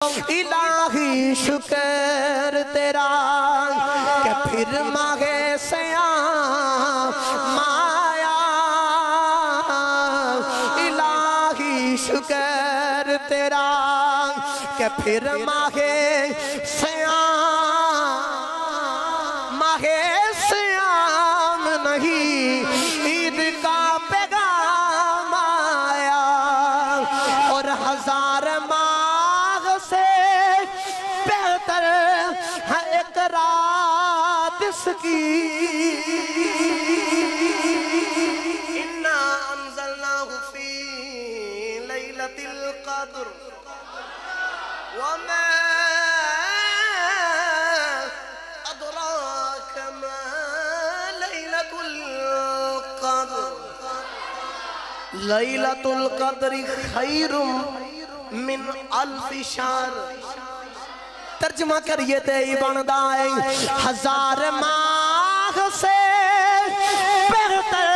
इलाही शुक्र तेरा कि फिर मांगे सयाम माया। इलाही शुक्र तेरा कि फिर मांगे सयाम नहीं ईद का पैगाम आया। और हजार माह से बेहतर है एक रात इसकी। इन्ना अंज़लनाहु फी लैलतिल क़द्र वमा अदराक मा लैलतुल क़द्र। लैलतुल क़द्र खैरुम मिन अल्फि शहर। तर्जुमा करिए ते ही बनदा है हजार माह से बेहतर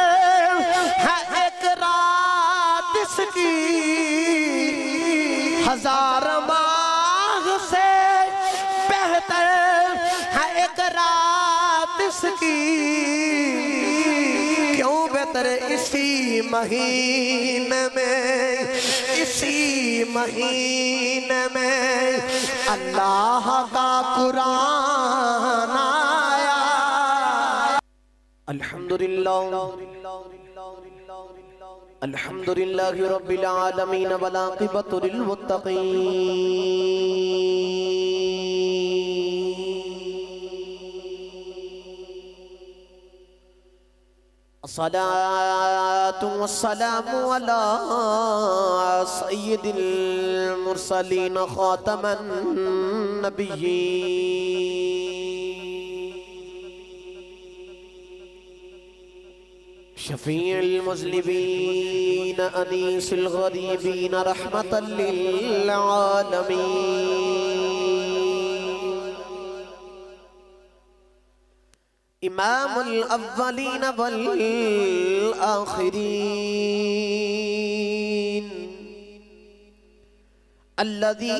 है एक रात इसकी। हजार माह से बेहतर है एक रात इसकी। क्यों बेहतर इसी महीने में, इसी महीने में अल्लाह का कुरान आया। अल्हम्दुलिल्लाह अल्हम्दुलिल्लाहि रब्बिल आलमीन वल आक़िबतु लिल मुत्तक़ीन। अस्सलातु वस्सलामु अला सय्यिदिल मुरसलीन खातमन नबिय्यीन। शफीउल मुज़लिमीन अनीसुल गरीबीन रहमतल लिल आलमीन। इमामुल अव्वलीन वल आखिरीन अल्लज़ी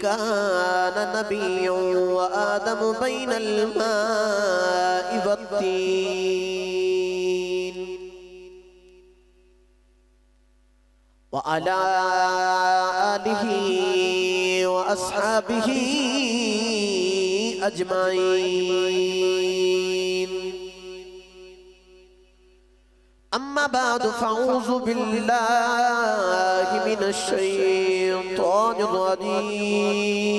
कान नबिय्युन व आदम बैनल माइ वत्तीन व अला आलिहि व अस्हाबिहि अजमाइन। अम्मा बाद फ़अऊज़ु बिल्लाहि मिनश शैतानिर रजीम।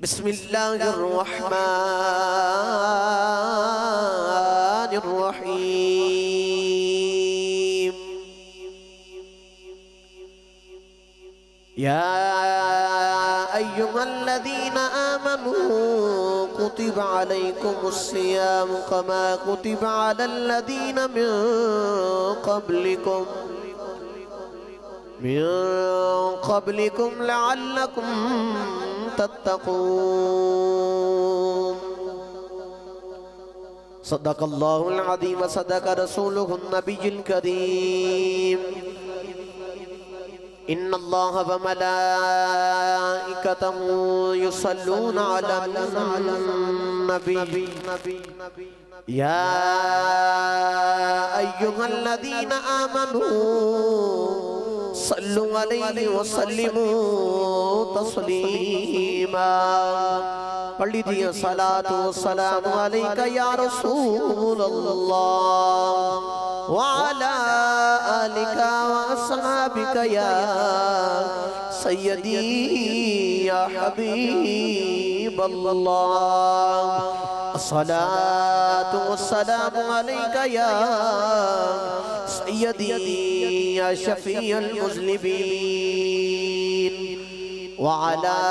बिस्मिल्लाहिर रहमानिर रहीम। या अय्युहल्लज़ीना आमनू कुतिबा अलैकुमुस्सियाम कमा कुतिबा अलल्लज़ीना मिन क़ब्लिकुम लअल्लकुम तत्तक़ून। सदक़ल्लाहुल अज़ीम व सदक़ रसूलुहुन नबियुल करीम। इन्नल्लाह व मलाइकतहु युसल्लूना अलन नबी या अय्युहल्लज़ीना आमनू सल्लु अलैहि व सल्लिमू तस्लीमा। पढ़ लीजिए सलातु वस्सलामु अलैका या रसूलल्लाह व अला आलिका व अस्हाबिका या सय्यदी या हबीबल्लाह। अस्सलातु वस्सलामु अलैका या सय्यदी या शफीअल मुज़लिमीन व अला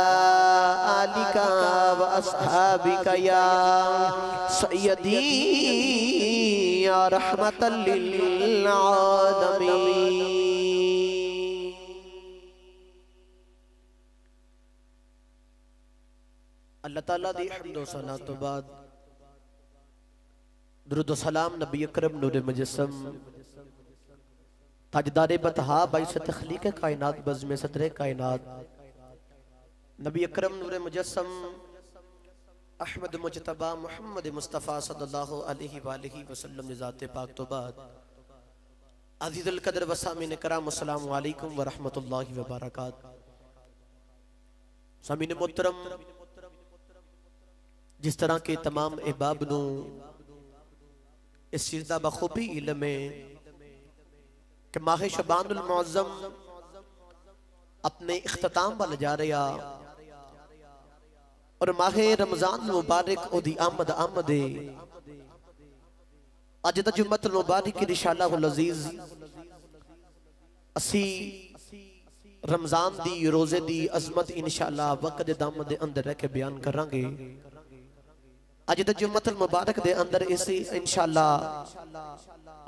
आलिका व अस्हाबिका या सय्यदी या रहमतल लिल आलमीन। अल्लाह ताला दी हम्द व सना तो बाद दुरूद व सलाम नबी अकरम नूर मुजस्सम ताजदारे बतहा बाइस तख्लीक कायनात बज़्म सदरे कायनात नबी अकरम नूर मुजस्सम अहमद मुजतबा मोहम्मद मुस्तफ़ा सल्लल्लाहु अलैहि वसल्लम निज़ात पाक तो बाद अज़ीज़ुल क़द्र व सामीन कराम अस्सलामु अलैकुम व रहमतुल्लाहि व बरकातहू। सामीन मोहतरम, जिस तरह के तमाम अहबाब नू इस चीज़ दा बखूबी इल्म है कि माह शबानुल मुअज़्ज़म अपने इख्तिताम वाल जा रहा और माह रमजान मुबारक ओदी आमद आमद अज दा जुम्मतुल मुबारक इंशाअल्लाहुल अज़ीज़ असी रमजान दी रोजे दी अजमत इंशाअल्लाह वक्त दे दम दे अंदर रह के बयान करांगे। अज दा जुम्मतुल मुबारक दे अंदर इसी इंशाअल्लाह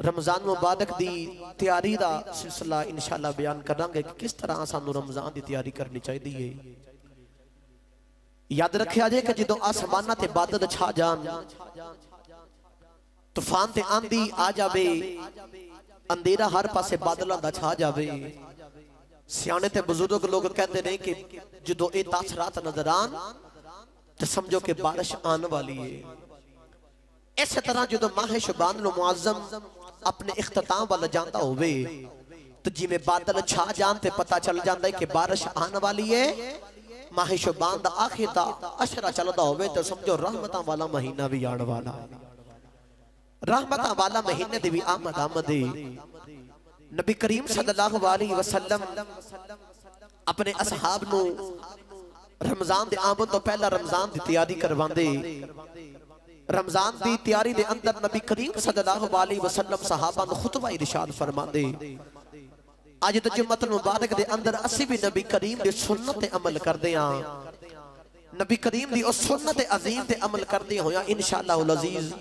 रमजान मुबारक दी तैयारी दा सिलसिला इंशाअल्लाह बयान करांगे कि किस तरह सानू रमजान दी तैयारी करनी चाहिए। याद रखिया जे कि जदों आसमानां ते बादल छा जान, तूफान ते आंधी आ जावे, अंधेरा हर पासे बादलों दा छा जावे, सियाने ते बुजुर्ग लोग कहते ने कि जदों ये तासरात नजर आन तो समझो कि बारिश आने वाली है। इस तरह जो माह शबानुल मुअज़्ज़म अपने इख्तिताम वाल जाता होवे तो जिमें बादल छा जान ते पता चल जाता है कि बारिश आने वाली है। माह शबान दा आखिर दा अशरा चलदा होवे तो समझो रहमतां वाला महीना भी आने वाला है। रहमतां वाला महीने दी भी आमद आमद है। नबी करीम सल्लल्लाहु अलैहि वसल्लम अपने असहाब नू रमजान दे आमद तो पहला रमजान दी तैयारी करवांदे। रमजान दी तैयारी दे अंदर नबी करीम सल्लल्लाहु अलैहि वसल्लम सहाबा नू खुतबा इरशाद फरमांदे। अज द जुम्मतुल मुबारक दे अंदर असी भी नबी करीम दी सुन्नत ते अमल करदे हां। नबी करीम दी उस सुन्नत अजीम ते अमल करदे होया इंशाअल्लाहुल अज़ीज़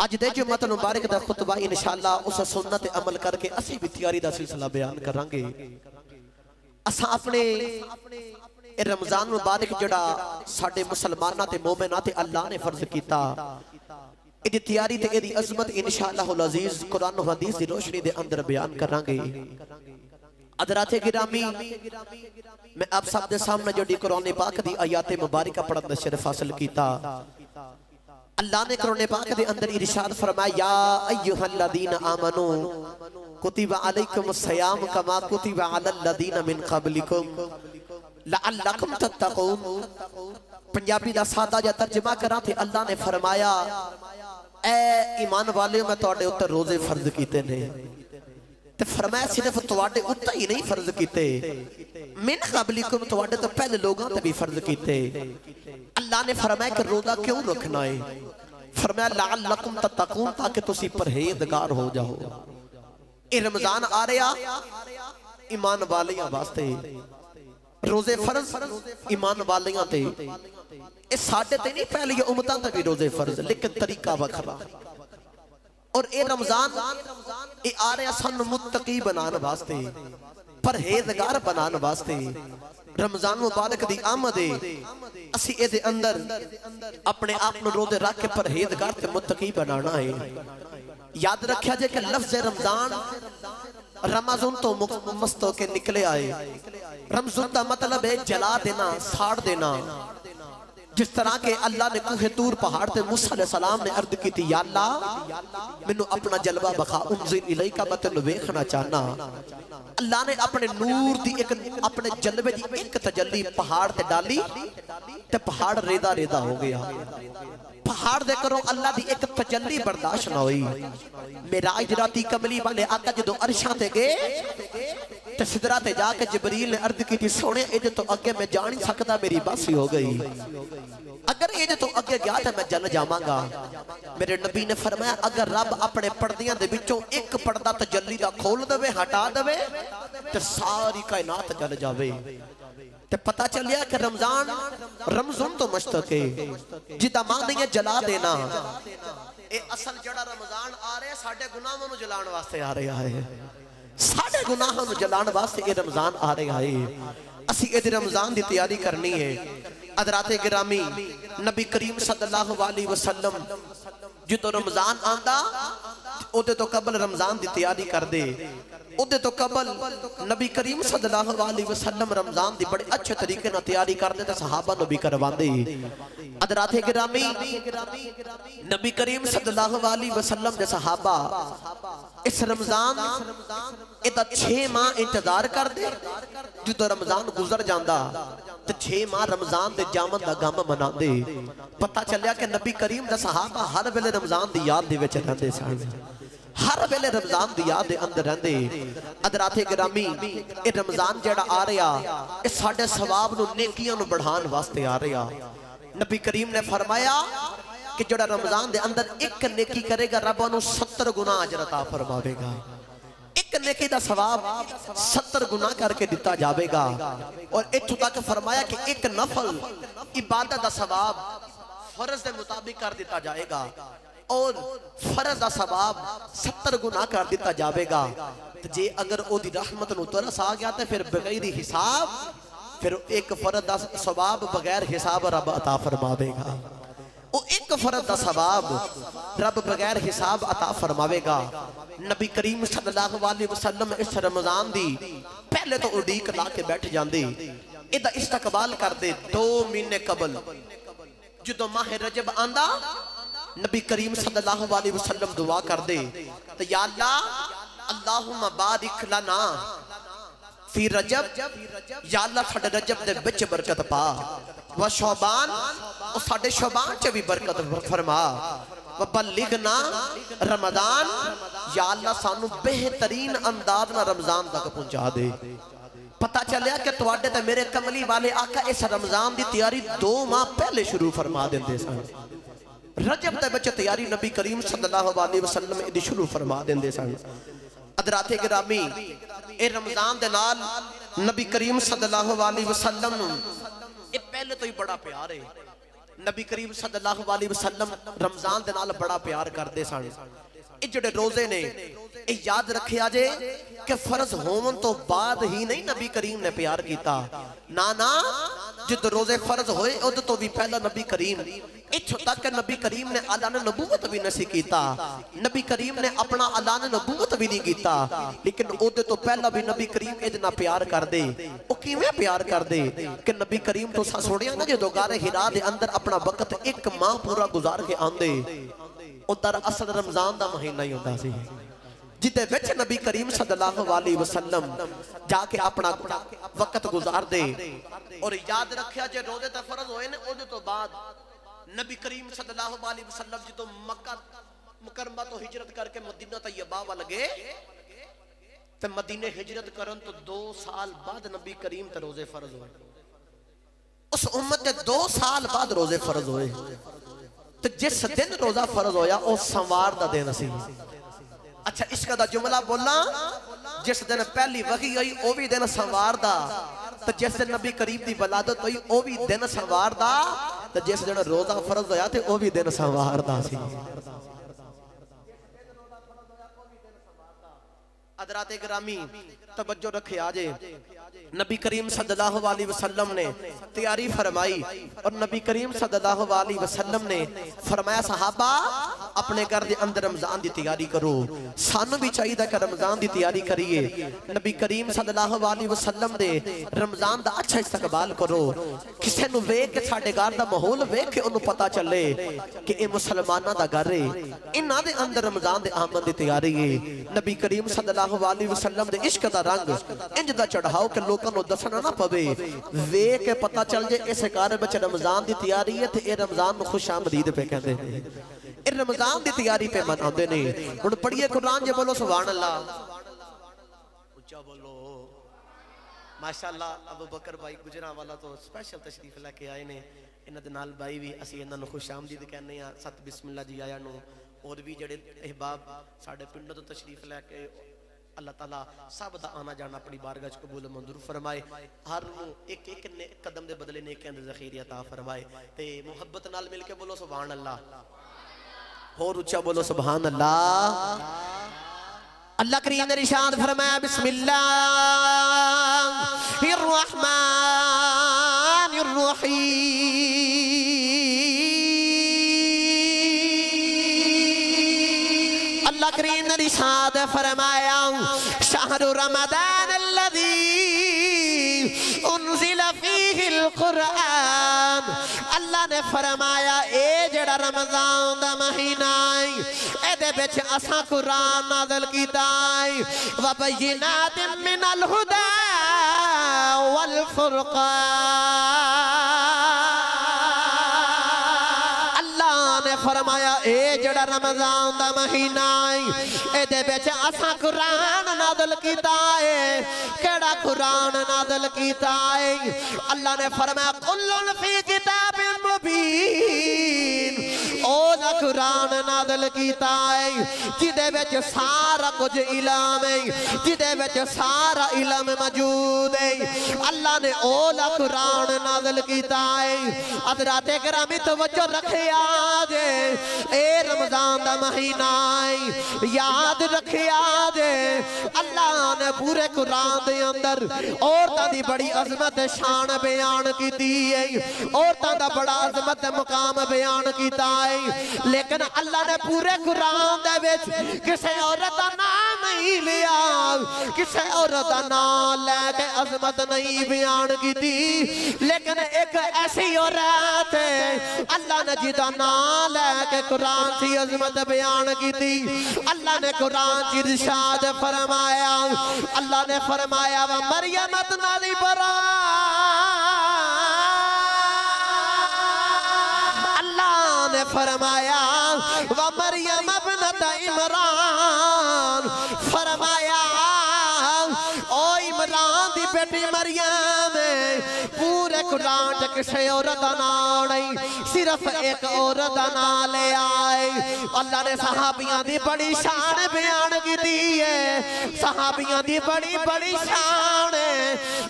अज दे जुम्मतुल मुबारक दा खुतबा इंशाअल्लाह उस सुन्नत ते अमल करके असी भी तैयारी दा सिलसिला बयान करांगे। असा अपने रमजान मुबारक जड़ा साडे मुसलमानां ते मोमिनां ते अल्लाह ने फर्ज कीता, इहदी तैयारी ते इहदी अज़मत इंशाअल्लाहुल अज़ीज़ कुरान और हदीस दी रोशनी दे अंदर बयान करांगे। हज़राते गिरामी, मैं आप सब दे सामने जड़ी कुरान पाक दी आयत मुबारका पढ़न दा शरफ हासिल कीता। अल्लाह ने कुरान पाक दे अंदर इरशाद फरमाया, या अय्युहल्लज़ीना आमनू कुतिबा अलैकुमुस सियाम कमा कुतिबा अलल लज़ीना मिन क़ब्लिकुम लअल्लकुम तत्तक़ून। पंजाबी दा सादा जा तर्जुमा करा ते अल्लाह ने फरमाया, ए ईमान वाले मैं तुहाडे उत्ते रोजे फर्ज कीते ने। ते फरमाया सिर्फ तुहाडे उत्ते ही नहीं फर्ज कीते, मिन क़ब्लिकुम तुहाडे तो पहले लोगां ते भी फर्ज कीते। अल्लाह ने फरमाया कि रोजा क्यों रखना है? फरमाया लअल्लकुम तत्तक़ून, ताकि तुसी परहेजगार हो जाओ। ये रमजान आ रहा ईमान वालियां वास्ते, रोजे फर्ज ईमान वालियां ते, ये साडे ते नहीं पहली उम्मतां ते भी रोजे फर्ज, लेकिन तरीका वखरा। और ये रमजान ये आ रहा सानू मुत्तकी बनाने वास्ते, परहेजगार बनाने वास्ते। रमजान मुबारक दी आमद है, असी इहदे अंदर अपने आप नू रोजे रख के परहेजगार ते मुत्तकी बनाना है। याद रखिया जे कि लफ्ज़ रमजान रमज़ान तो मस्त होके निकले आए। रमज़ान का मतलब है जला देना, साड़ देना। जिस तरह के अल्लाह ने कुहे तूर पहाड़ ते मूसा अलैहिस्सलाम ने अर्ज की थी, या अल्लाह मैनू अपना जलवा बखा, उन्ज़िल इलैका, मैं तेनू वेखना चाहना। अल्लाह ने अपने नूर दी एक अपने जलवे दी एक तजल्ली पहाड़ ते डाली ते पहाड़ रेदा रेदा हो गया। पहाड़ दे करो अल्लाह दी एक तजल्ली बर्दाश्त ना हुई। मेराज राती कमली वाले आका जदों अरशां ते गए ते सिदरा ते जाके जिबरील ने अर्ज की थी, सोने इहदे तो अगे मैं जा नहीं सकता, मेरी बस हो गई। अगर इहदे तो अगे गया तो मैं जल जावांगा। मेरे नबी ने फरमाया, अगर रब अपने पर्दियां दे विचों एक पर्दा तजल्ली दा खोल देवे, हटा देवे, ते सारी कायनात जल जावे। ते पता चलिया कि रमजान रमज़ान तो मुश्तक है, जिदा मानी है जला देना। ए असल जड़ा रमजान आ रहा है साडे गुनाहां नू जलाण वास्ते आ रहा है, साडे गुनाहां नू जलाण वास्ते ये रमजान आ रहा है। असी इहदे रमजान दी तैयारी करनी है। हज़राते गिरामी, नबी करीम सल्लल्लाहु अलैहि वसल्लम जो रमजान आंदा ओदे तो कबल रमजान की तैयारी कर दे, ओदे तो कबल नबी करीम सल्लल्लाहु अलैहि वसल्लम रमजान की बड़े अच्छे तरीके ना तैयारी करते ते सहाबा नबी करवांदे। हज़रात गिरामी नबी करीम सल्लल्लाहु अलैहि वसल्लम दे सहाबा इस रमजान इदा 6 माह इंतजार करते, जो रमजान गुजर जाता तो 6 माह रमजान दे जामन दा गम मनाते। पता चलिया कि नबी करीम दा सहाबा हर वेले रमजान दी याद दे विच रहंदे सन, हर वेले रमजान दी याद दे अंदर रहंदे। हज़रात गिरामी ये रमजान जेड़ा आ रहा ये साडे सवाब नूं नेकियां नूं बढ़ाने वास्ते आ रहा। नबी करीम ने फरमाया कि जेड़ा रमजान दे अंदर एक नेकी करेगा रब उन्हें 70 गुना अजर अता फरमावेगा। एक नेकी दा सवाब 70 गुना करके दिता जाएगा। और इत्थों तक फरमाया कि एक नफल इबादत दा सवाब फर्ज के मुताबिक कर दिता जाएगा और फर्ज का सवाब 70 गुना कर दिता जाएगा। तो जे अगर ओदी रहमत नूं तरस आ गया तो फिर बगैर हिसाब फिर एक फर्ज का सवाब बगैर हिसाब रब अता फरमावेगा। वो एक फर्ज का सवाब रब बगैर हिसाब अता फरमावेगा। नबी करीम सल्लल्लाहु अलैहि वसल्लम इस रमजान दी पहले तो उड़ीक ला के बैठ जाते, इहदा इस्तकबाल करते 2 महीने कबल। जो माह रजब आंदा नबी करीम सल्लल्लाहु अलैहि वसल्लम दुआ करते, तो या अल्लाह अल्लाहुम्मा बारिक लना फी रजब, या अल्लाह साडे रजब दे विच बरकत पा, व शौबान और साडे शौबान च भी बरकत फरमा, व बल्लिगना रमजान, या अल्लाह सानू बेहतरीन अंदाज ना रमजान तक पहुंचा दे। पता चलिया कि तुहाडे ते मेरे कमली वाले आका इस रमजान की तैयारी 2 माह पहले शुरू फरमा देंदे सन। रजब दे विच तैयारी नबी करीम सल्लल्लाहु अलैहि वसल्लम इदी शुरू फरमा देंदे सन। हज़रात गिरामी ए रमजान दे नाल नबी करीम सल्लल्लाहु अलैहि वसल्लम नूं ए पहले तो ही बड़ा प्यार है। नबी करीम सल्लल्लाहु अलैहि वसल्लम रमजान दे नाल बड़ा प्यार करदे सन। ये जिहड़े रोजे ने ये याद रखिया जे कि फर्ज होवन तो बाद ही नहीं नबी करीम ने प्यार किया। ना ना जो रोजे फर्ज होए उद तो भी पहला नबी करीम, इत्थों तक कि नबी करीम ने ऐलान नबूवत भी नहीं किया। नबी करीम ने अपना ऐलान नबूवत भी नहीं किया, लेकिन उद तो पहला भी नबी करीम इहदे नाल प्यार करदे। ओ किवें प्यार करदे कि नबी करीम तो सुनिया ना जो गारे हिरा दे अंदर अपना वक्त 1 माह पूरा गुजार के आंदे, उधर असल रमजान का महीना ही होता सी जिदे विच नबी करीम सल्लल्लाहु अलैहि वसल्लम जाके अपना वक्त गुजार दे। और याद रखिया जे रोजे ते फर्ज होए ने उदे तो बाद नबी करीम सल्लल्लाहु अलैहि वसल्लम जो मक्का मुकरमा तो हिजरत करके मदीना तैयबा वल गए ते मदीने हिजरत करन तो 2 साल बाद नबी करीम ते रोजे फर्ज होए। उस उम्मत दे 2 साल बाद रोजे फर्ज होए। तो जिस दिन रोजा फर्ज होया वो सोमवार का दिन सी। अच्छा इश्क दा जुमला बोला, जिस दिन पहली वही हुई वो भी दिन सोमवार दा, तो जिस दिन नबी करीम की वलादत हुई वो भी दिन सोमवार दा, तो जिस दिन रोजा फर्ज होया थे वो भी दिन सोमवार दा सी। हज़रात गिरामी तवज्जो रखे आजे, नबी करीम सल्लल्लाहु अलैहि वसल्लम ने तैयारी फरमाई और नबी करीम सल्लल्लाहु अलैहि वसल्लम ने फरमाया सहाबा अपने घर के अंदर रमजान की तैयारी करो। सानू भी चाहिए कि रमजान की तैयारी करिए। नबी करीम सल्लल्लाहु अलैहि वसल्लम ने रमजान का अच्छा इस्तकबाल करो। किसी नूं वेख के साडे घर का माहौल वेख के उन्होंने पता चले कि ये मुसलमाना का घर है, इन्हां दे अंदर रमजान के आमद की तैयारी है। नबी करीम सल्लल्लाहु अलैहि वसल्लम दे इश्क दा रंग इंज दा चढ़ाओ कि लोगों को दसना ना पवे, वेख के पता चल जाए इस घर में रमजान की तैयारी है। ये रमजान खुश आमदीद पे कहते हैं, ये रमजान की तैयारी पे मनाते ने। हुण पढ़िए कुरान जे बोलो सुभान अल्लाह, उच्चा बोलो माशाअल्लाह। अबू बकर भाई गुजरांवाला तो स्पेशल तशरीफ लेके आए ने, इन्हां दे नाल भाई भी असीं इन्हां नूं खुश आमदीद कहने आ। सत बिस्मिल्लाह जी आया नूं और भी जेडे अहबाब साडे पिंड तो तशरीफ लैके अल्लाह ताला सब दा आना जाना अपनी बारगाह च कबूल मंजूर फरमाए। हर एक एक कदम दे बदले नेकियां दे ज़ख़ीरे अता फरमाए। ते मुहब्बत नाल मिल के बोलो सुभान अल्लाह, होर उच्चा बोलो सुभान अल्लाह। अल्लाह करीम ने इरशाद फरमाया बिस्मिल्लाहिर रहमानिर रहीम। अल्लाह करीम इरशाद फरमाया शहरु रमज़ान अल्लज़ी उन्ज़िला फ़ीहिल क़ुरआन। अल्लाह ने फरमाया ए जेड़ा रमज़ान दा महीना है एदे विच असां कुरान नाज़िल कीता है व बय्यिनातिन मिनल हुदा वल फुरक़ान। अल्लाह ने फरमाया ए जेड़ा रमज़ान दा महीना है एदे विच असां कुरान नाज़िल कीता है। केड़ा कुरान नाज़िल कीता है? अल्लाह ने फरमाया कुल्लुन फी किताबिन मुबीन। ओ दा कुरान नाज़िल कीता है जिदे विच सारा कुछ इल्म है, जिदे विच सारा इल्म मौजूद है। अल्लाह ने ओ दा कुरान नाज़िल कीता है। हज़रात किरामी तवज्जो रखिया जे ए रमज़ान दा महीना है, याद रखिया जे अल्लाह ने पूरे कुरान दे अंदर औरतां दी बड़ी अजमत शान बयान कीती है, औरतां दा बड़ा अजमत मुकाम बयान कीता है। लेकिन अल्लाह ने पूरे कुरान दे विच किसी औरत दा नाम नहीं लिया, किसी औरत दा नाम लेके अजमत नहीं बयान कीती। लेकिन एक ऐसी औरत है अल्लाह ने जिदा नाम लेके कुरान की अजमत बयान कीती। अल्लाह ने कुरान की इरशाद फरमाया, अल्लाह ने फरमाया व मरियम इब्नत अल्लाह ने फरमाया व मरियम इब्नत इमरान। फरमाया ओ इमरान दी बेटी मरियम पूरे कुरान च किसी औरत दा नाम नहीं, सिर्फ एक औरत दा नाम ले आए। अल्लाह ने सहाबियां दी बड़ी शान बयान की है, सहाबियां दी बड़ी बड़ी शान है।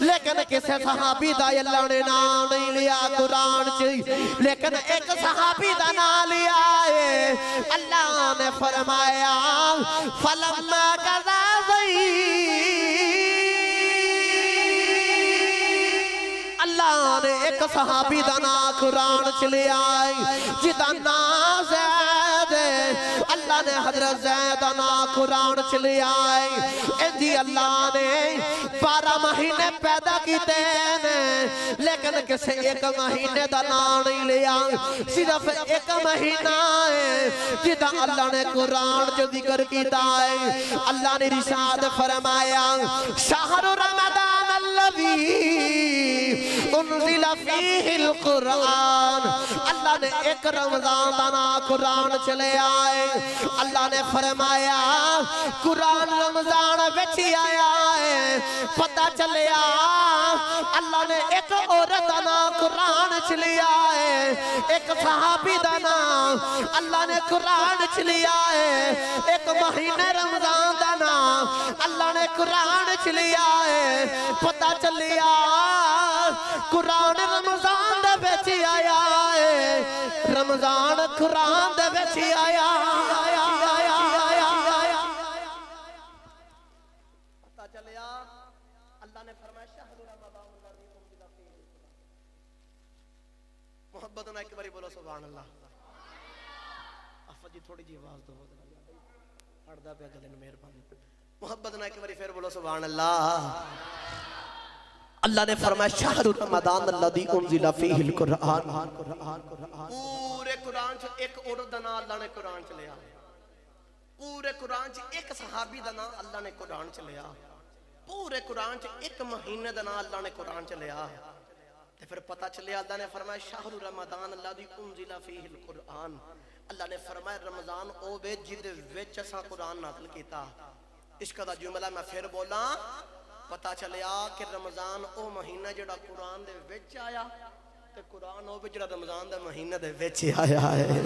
लेकिन किसी सहाबी दा अल्लाह ने नाम नहीं लिया कुरान च, लेकिन एक सहाबी दा नाम लिया है। अल्लाह ने फरमाया फलम्मा कज़ा अल्लाह ने एक सहाबी दा नाम कुरान च लिया जिदा नाम ज़ैद। अल्लाह ने हजरत ज़ैद दा नाम कुरान च लिया इंजी। अल्लाह ने 12 महीने पैदा किते ने, लेकिन किसी एक महीने दा नाम नहीं लिया, सिर्फ एक महीना है जिदा अल्लाह ने कुरान च जिक्र किया है। अल्लाह ने इरशाद फरमाया शहरु रमज़ान अल्लज़ी उन्ज़िला फ़ीहिल क़ुरआन। अल्लाह ने एक रमज़ान दा नाम कुरान चले आए। अल्लाह ने फरमाया कुरान रमज़ान विच आया है। पता चलिया अल्लाह ने एक औरत दा नाम कुरान च लिया है, एक सहाबी दा नाम अल्लाह ने कुरान च लिया है, एक महीने रमज़ान दा नाम अल्लाह ने कुरान च लिया है। पता चलिया कुरान रमज़ान दे विच आया है, रमज़ान कुरान दे विच आया। पता चलिया अल्लाह ने फरमाया शहरु रमज़ान अल्लज़ी उन्ज़िला फ़ीहिल क़ुरआन। मोहब्बत ना एक बारी बोलो सुभान अल्लाह। अफा जी थोड़ी जी आवाज दो, पढ़दा पे गले ने मेहरबानी। मोहब्बत ना एक बारी फिर बोलो सुभान अल्लाह। अल्लाह ने फरमाया शहरु रमज़ान अल्लज़ी उन्ज़िला फ़ीहिल क़ुरआन। पूरे कुरान च एक औरत दा नाम अल्लाह ने कुरान च लिया, पूरे कुरान च एक सहाबी दा नाम अल्लाह ने कुरान च लिया, पूरे कुरान च एक महीने दा नाम अल्लाह ने कुरान च लिया। ते फिर पता चलिया अल्लाह ने फरमाया शहरु रमज़ान अल्लज़ी उन्ज़िला फ़ीहिल क़ुरआन। अल्लाह ने फरमाया रमज़ान ओ वे जिदे विच असां कुरान नाज़िल कीता। इश्क दा जुमला मैं फिर बोला, पता चलिया कि रमज़ान ओ महीना जेड़ा कुरान दे विच आया ते कुरान ओ वे जेड़ा रमज़ान दे महीने दे विच आया है।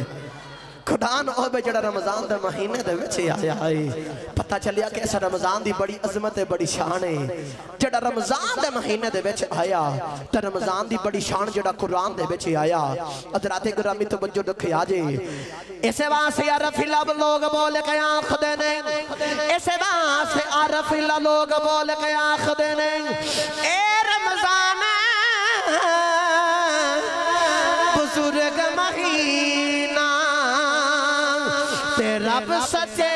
कुरान ओ वे जेड़ा रमज़ान दे महीने दे विच आया है। पता चलिया कि इस रमज़ान दी बड़ी अजमत है, बड़ी शान है जेड़ा रमज़ान दे महीने दे विच आया। ते रमज़ान दी बड़ी शान जेड़ा कुरान दे विच आया। हज़रात गिरामी तवज्जो रखिया जे इसे वास्ते आरफिला लोग बोल के आखदे ने, इसे वास्ते आरफिला लोग बोल के आखदे ने ए रमज़ान बुजुर्ग महीना ते रब सच्चे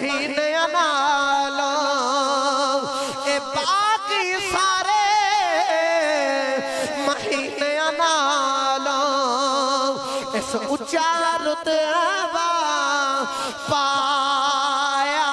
महीने नालों ए बाकी सारे महीने नालों इस उच्चा रुतबा पाया।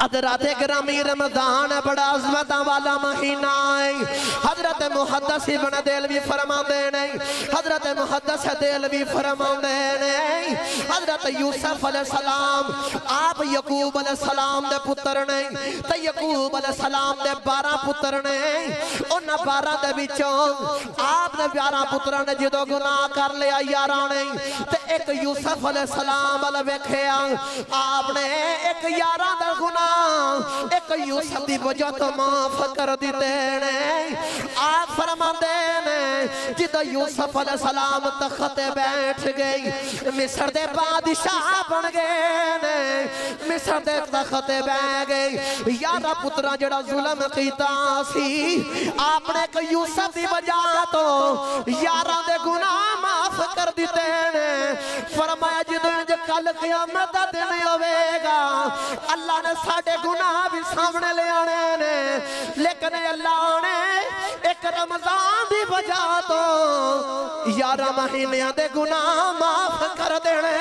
हजरत ग्रामी रमजान बड़ा अज़मत वाला महीना है। हजरत मुहद्दिस इब्न देलवी फरमाते हैं, हजरत मुहद्दिस देलवी फरमाते हैं, हजरत यूसुफ अलैहिस्सलाम आप यकूब अलैहिस्सलाम दे पुत्र ने ते यकूब अलैहिस्सलाम दे 12 पुत्र ने। उन 12 दे विचों आप दे 12 पुत्रां ने जदों गुनाह कर लिया यारां ने ते एक यूसुफ अलैहिस्सलाम वाल वेखिया आपने एक यारां दा गुनाह एक यूसुफ दी वजह तो माफ कर दिते ने। आप फरमाते ने जिदों यूसुफ अलैहिस्सलाम तख्त ते बैठ गए मिस्र दे बादशाह बन गए ने, मिस्र दे तख्त ते बैठ गए। 11 पुत्रा जड़ा जुल्म कीता सी आपने एक यूसुफ दी वजह तो 11 दे गुनाह माफ कर दिते ने। फरमाया जिदों कल क़यामत दा दिन होवेगा अल्लाह ने साडे गुनाह भी सामने ले आने ने, लेकिन अल्लाह ने एक रमजान दी वजह तो 11 महीनों दे गुनाह माफ कर देने।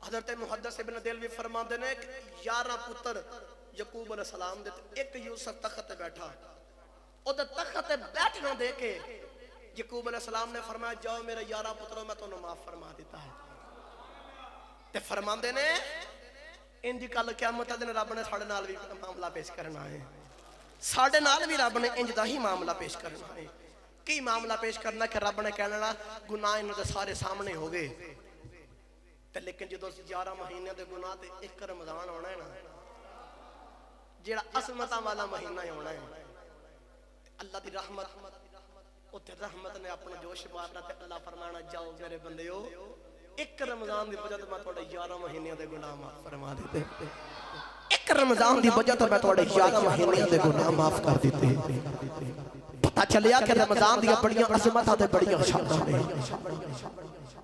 हज़रत मुहद्दिस इब्न देलवी फरमाते ने 11 पुत्र यकूब अलैहिस्सलाम दे एक यूसुफ तख्त बैठा ओदे तख्त बैठना दे के यकूब अलैहिस्सलाम ने फरमाया जाओ मेरे 11 पुत्रों मैं तुहानू माफ फरमा दिता है। ते फरमाते ने इंज कल क़यामत दिन रब ने साडे नाल भी मामला पेश करना है, साडे नाल भी रब ने इंज दा ही मामला पेश करना है। की मामला पेश करना कि रब ने कहना गुनाह इन्हां दे सारे सामने हो गए ते लेकिन जो 11 महीने दे गुनाह ते एक रमजान आना है ना जेड़ा असमतां वाला महीना आना है अल्लाह दी रहमत उत्थे रहमत ने अपना जोश मारना ते अल्लाह फरमाना जाओ मेरे बंदेओ एक रमजान दी वजह तो मैं थोड़े 11 महीने दे गुनाह माफ फरमा देते। एक रमजान दी वजह तो मैं थोड़े 11 महीने दे गुनाह माफ कर देते। पता चलिया कि रमजान दी बड़ियां अज़मतां ते बड़ियां शानां ने।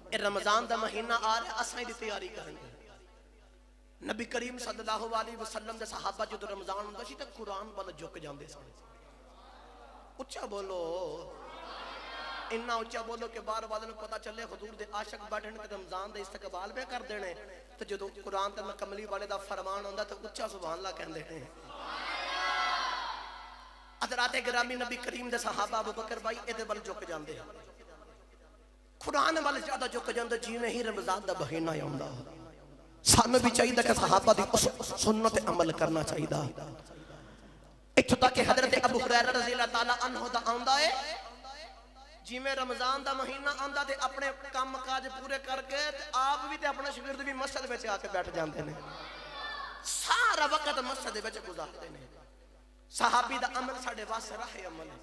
ए रमजान दा महीना आ रहा असां दी तैयारी करेंगे। नबी करीम सल्लल्लाहु अलैहि वसल्लम दे सहाबा जो रमजान हुंदा सी ते कुरान वाल झुक जांदे सन। उच्चा बोलो, इन्ना उच्चा बोलो कि बार वाले को पता चले हुजूर दे आशिक बैठे ने रमजान दे इस्तकबाल में कर देने ते जदों कुरान ते मुकम्मली वाले दा फरमान हुंदा ते उच्चा सुभान अल्लाह कहंदे ने। हज़रात गिरामी नबी करीम दे सहाबा अबू बकर भाई इहदे वल झुक जांदे, कुरान वाल ज्यादा झुक जांदे जिवें ही रमजान दा महीना आउंदा। सानू भी चाहिए कि सहाबा दी उस सुन्नत ते अमल करना चाहिए। इत्थों तक कि हज़रत अबू हुरैरा रज़ी अल्लाह ताला अन्हु दा आउंदा है जिवें रमजान दा महीना आंदा ते अपने काम काज पूरे करके आप भी ते अपने शागिर्द भी मस्जिद में आके बैठ जाते हैं, सारा वक्त मस्जिद में गुजारते हैं। सहाबी दा अमल साडे वास्ते राह अमल है,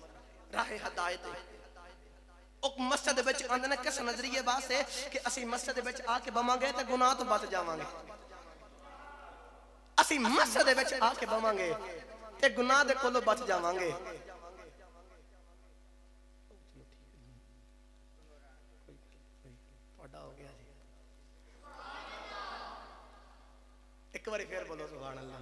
राह हदायत है। ओ मस्जिद में आंदे ने किस नजरिए वास्ते कि असी मस्जिद में आके बवांगे ते गुनाह तो बच जावांगे। असी मस्जिद में आके बवांगे ते गुनाह दे कोलों बच जावांगे। एक बार फिर बोलो सुभान अल्लाह।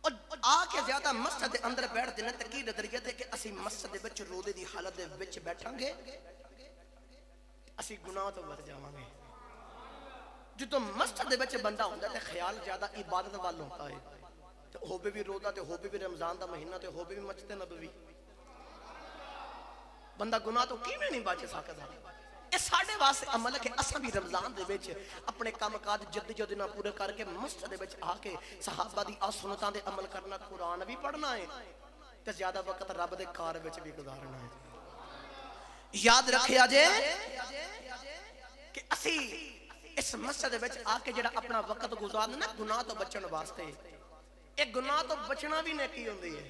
और आके ज्यादा मस्जिद के अंदर बैठ देने ते की नजरिया थे कि असी मस्जिद विच रोदे दी हालत दे विच बैठांगे असी गुनाह तो बच जावांगे। जो मस्जिद दे विच बंदा हुंदा ते ख्याल ज्यादा इबादत वाल होता है ते होवे भी रोदा ते होवे भी रमजान दा महीना ते होवे भी मस्जिद नबवी, बंदा गुनाह तो किवें नहीं बच सकदा। साडे वास्ते अमल है कि असां भी रमजान दे विच अपने काम काज जद्दोजहद नाल पूरे करके मस्जिद विच आके सहाबा दी सुन्नतां दे अमल करना, कुरान भी पढ़ना है ते ज्यादा वक्त रब दे कार विच भी गुजारना है। याद रखिया जे कि असी इस मस्जिद विच आके जेड़ा अपना वक्त गुजारना ना गुनाह तो बचण वास्ते, एक गुनाह तो बचना भी नेकी हुंदी है।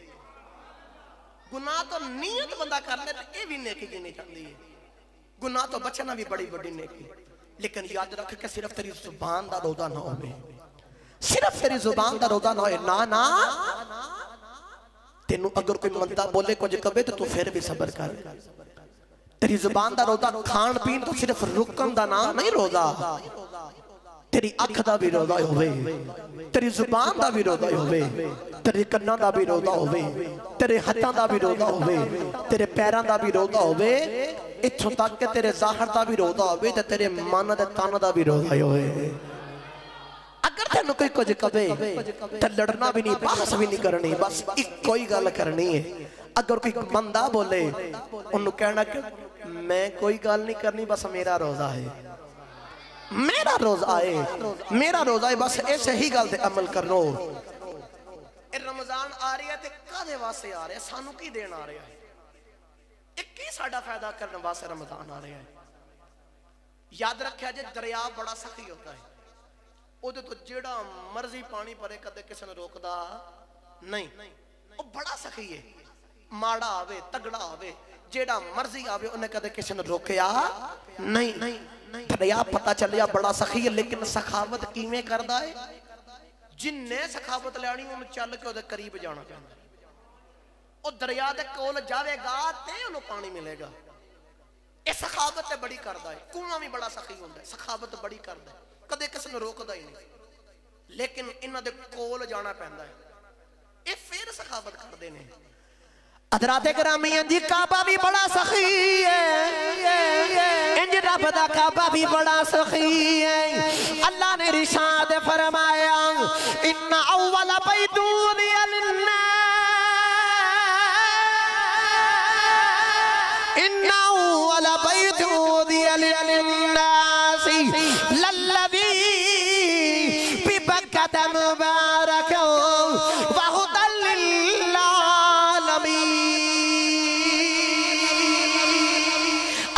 गुनाह तो नीयत बंदा कर ले ते ये भी नेकी गिनी जांदी है। गुनाह तो बचना भी बड़ी बड़ी नेकी, लेकिन याद रख के सिर्फ तेरी जुबान दा रोजा ना हो, सिर्फ तेरी जुबान दा रोजा ना हो ना ना तेनू अगर कोई मंदा बोले कुछ कवे तो तू फिर भी सबर कर। तेरी जुबान दा रोजा खान पीन तो सिर्फ रुकन दा नाम नहीं रोजा, तेरी अख दा भी रोजा होवे, तेरी जुबान दा भी रोजा होवे, तेरे कन्ना दा भी रोजा होवे, तेरे हाथां दा भी रोजा होवे, तेरे पैरां दा भी रोजा होवे, इत्थों तक के तेरे ज़ाहिर दा भी रोजा होवे ते तेरे मन दे तन दा भी रोजा होवे। अगर तेनू कोई कुछ कवे तो लड़ना भी नहीं, बहस भी नहीं करनी, बस एक कोई गल करनी है। अगर कोई बंदा बोले उन्होंने कहना कि मैं कोई गल नहीं करनी, बस मेरा रोजा है, मेरा रोजा है, मेरा रोजा है, बस ऐसे ही गल ते अमल करनो। रमजान आ रही है ते कादे वास्ते आ रहा है, सानू की देन आ रहा है, एक ही साडा फायदा करने वास्ते रमजान आ रहा है। याद रखिया जे दरिया बड़ा सखी होता है, उहदे तो जेड़ा मर्जी पानी भरे कदे किसी ने रोकदा नहीं, वो बड़ा सखी है। माड़ा आवे तगड़ा आवे जेड़ा मर्जी आवे उन्हें कदे किसी ने रोकया नहीं। दरिया पता चलिया बड़ा सखी है, लेकिन सखावत किवें करदा है? जिन्ने सखावत लैनी उन्हें चल के उहदे करीब जाना पैंदा। वो दरिया दे कोल जावेगा ते उन्हें पानी मिलेगा। ये सखावत ते बड़ी करदा है। कुआं भी बड़ा सखी हुंदा है, सखावत बड़ी करदा है, कदे किसी ने रोकदा ही नहीं, लेकिन इन्हां दे कोल जाना पैंदा है, ये फिर सखावत करदे ने। हज़राते गिरामी जी काबा भी बड़ा सखी है, इंज रब दा काबा भी बड़ा सखी है। अल्लाह ने इरशाद फरमाया इन्ना अव्वल बैतु वुदिअ लिन्नास, इन्ना अव्वल बैतु वुदिअ लिन्नास लल्लज़ी बिबक्कत मुबारकन व हुदल लिल्आलमीन।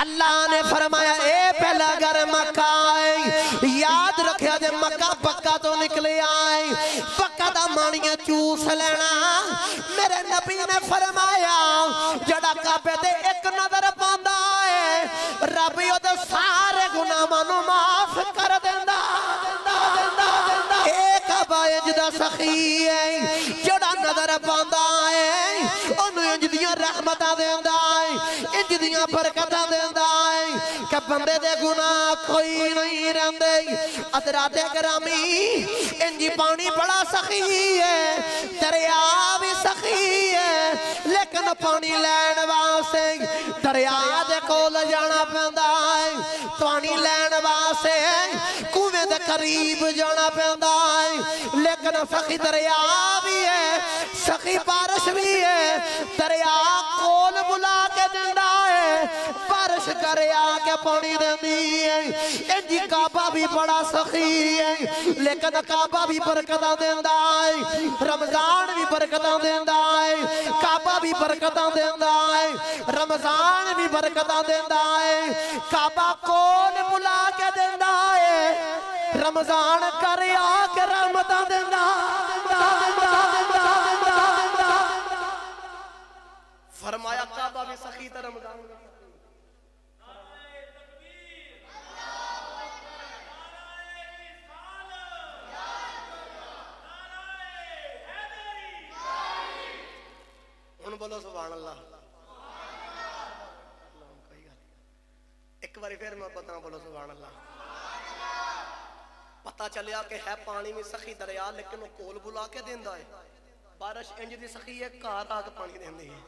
अल्लाह ने फरमाया ए पहला घर मक्का है, याद रखिया जे मक्का पक्का तो निकले आए, पक्का दा मानिया चूस लेना। मेरे नबी ने फरमाया जड़ा काबे ते एक नजर पांदा है रब ओदे सारे गुनाहां नूं माफ कर देंदा। एक बायज दा सखी है जड़ा नजर पांदा है ओनू इंज दियां रहमतां देंदा है, इंज दियां बरकतां देंदा है कि बंदे दे गुनाह कोई नहीं रहंदे। हज़राते गिरामी इंजी पानी बड़ा सखी है, दरिया भी सखी है, लेकिन पानी लैण वास्ते दरिया दे कोल जाना पैंदा है, पानी लैण वास्ते कुएं दे करीब जाना पैंदा है। लेकिन सखी दरिया भी है, सखी बारिश भी है, दरिया कोल बुला के दिंदा है, बारिश करे आके पानी देंदी है। इंजी काबा भी बड़ा सखी है, लेकिन काबा भी बरकतां देंदा है, रमजान भी बरकतां देंदा है, काबा भी बरकतां देंदा है, रमजान भी बरकतां देंदा है, काबा कोल बुला के देंदा है, रमजान करे आके रहमतां देंदा। फरमाया काबा भी सखी ते रमजान भी। हुण बोलो सुभान अल्लाह। एक बार फिर मैं बता बोलो सुभान अल्लाह। पता चलिया कि है पानी में सखी दरिया, लेकिन वो कोल बुला के देंदा है। बारिश इंज दी सखी है, घर आके पानी देंदी है,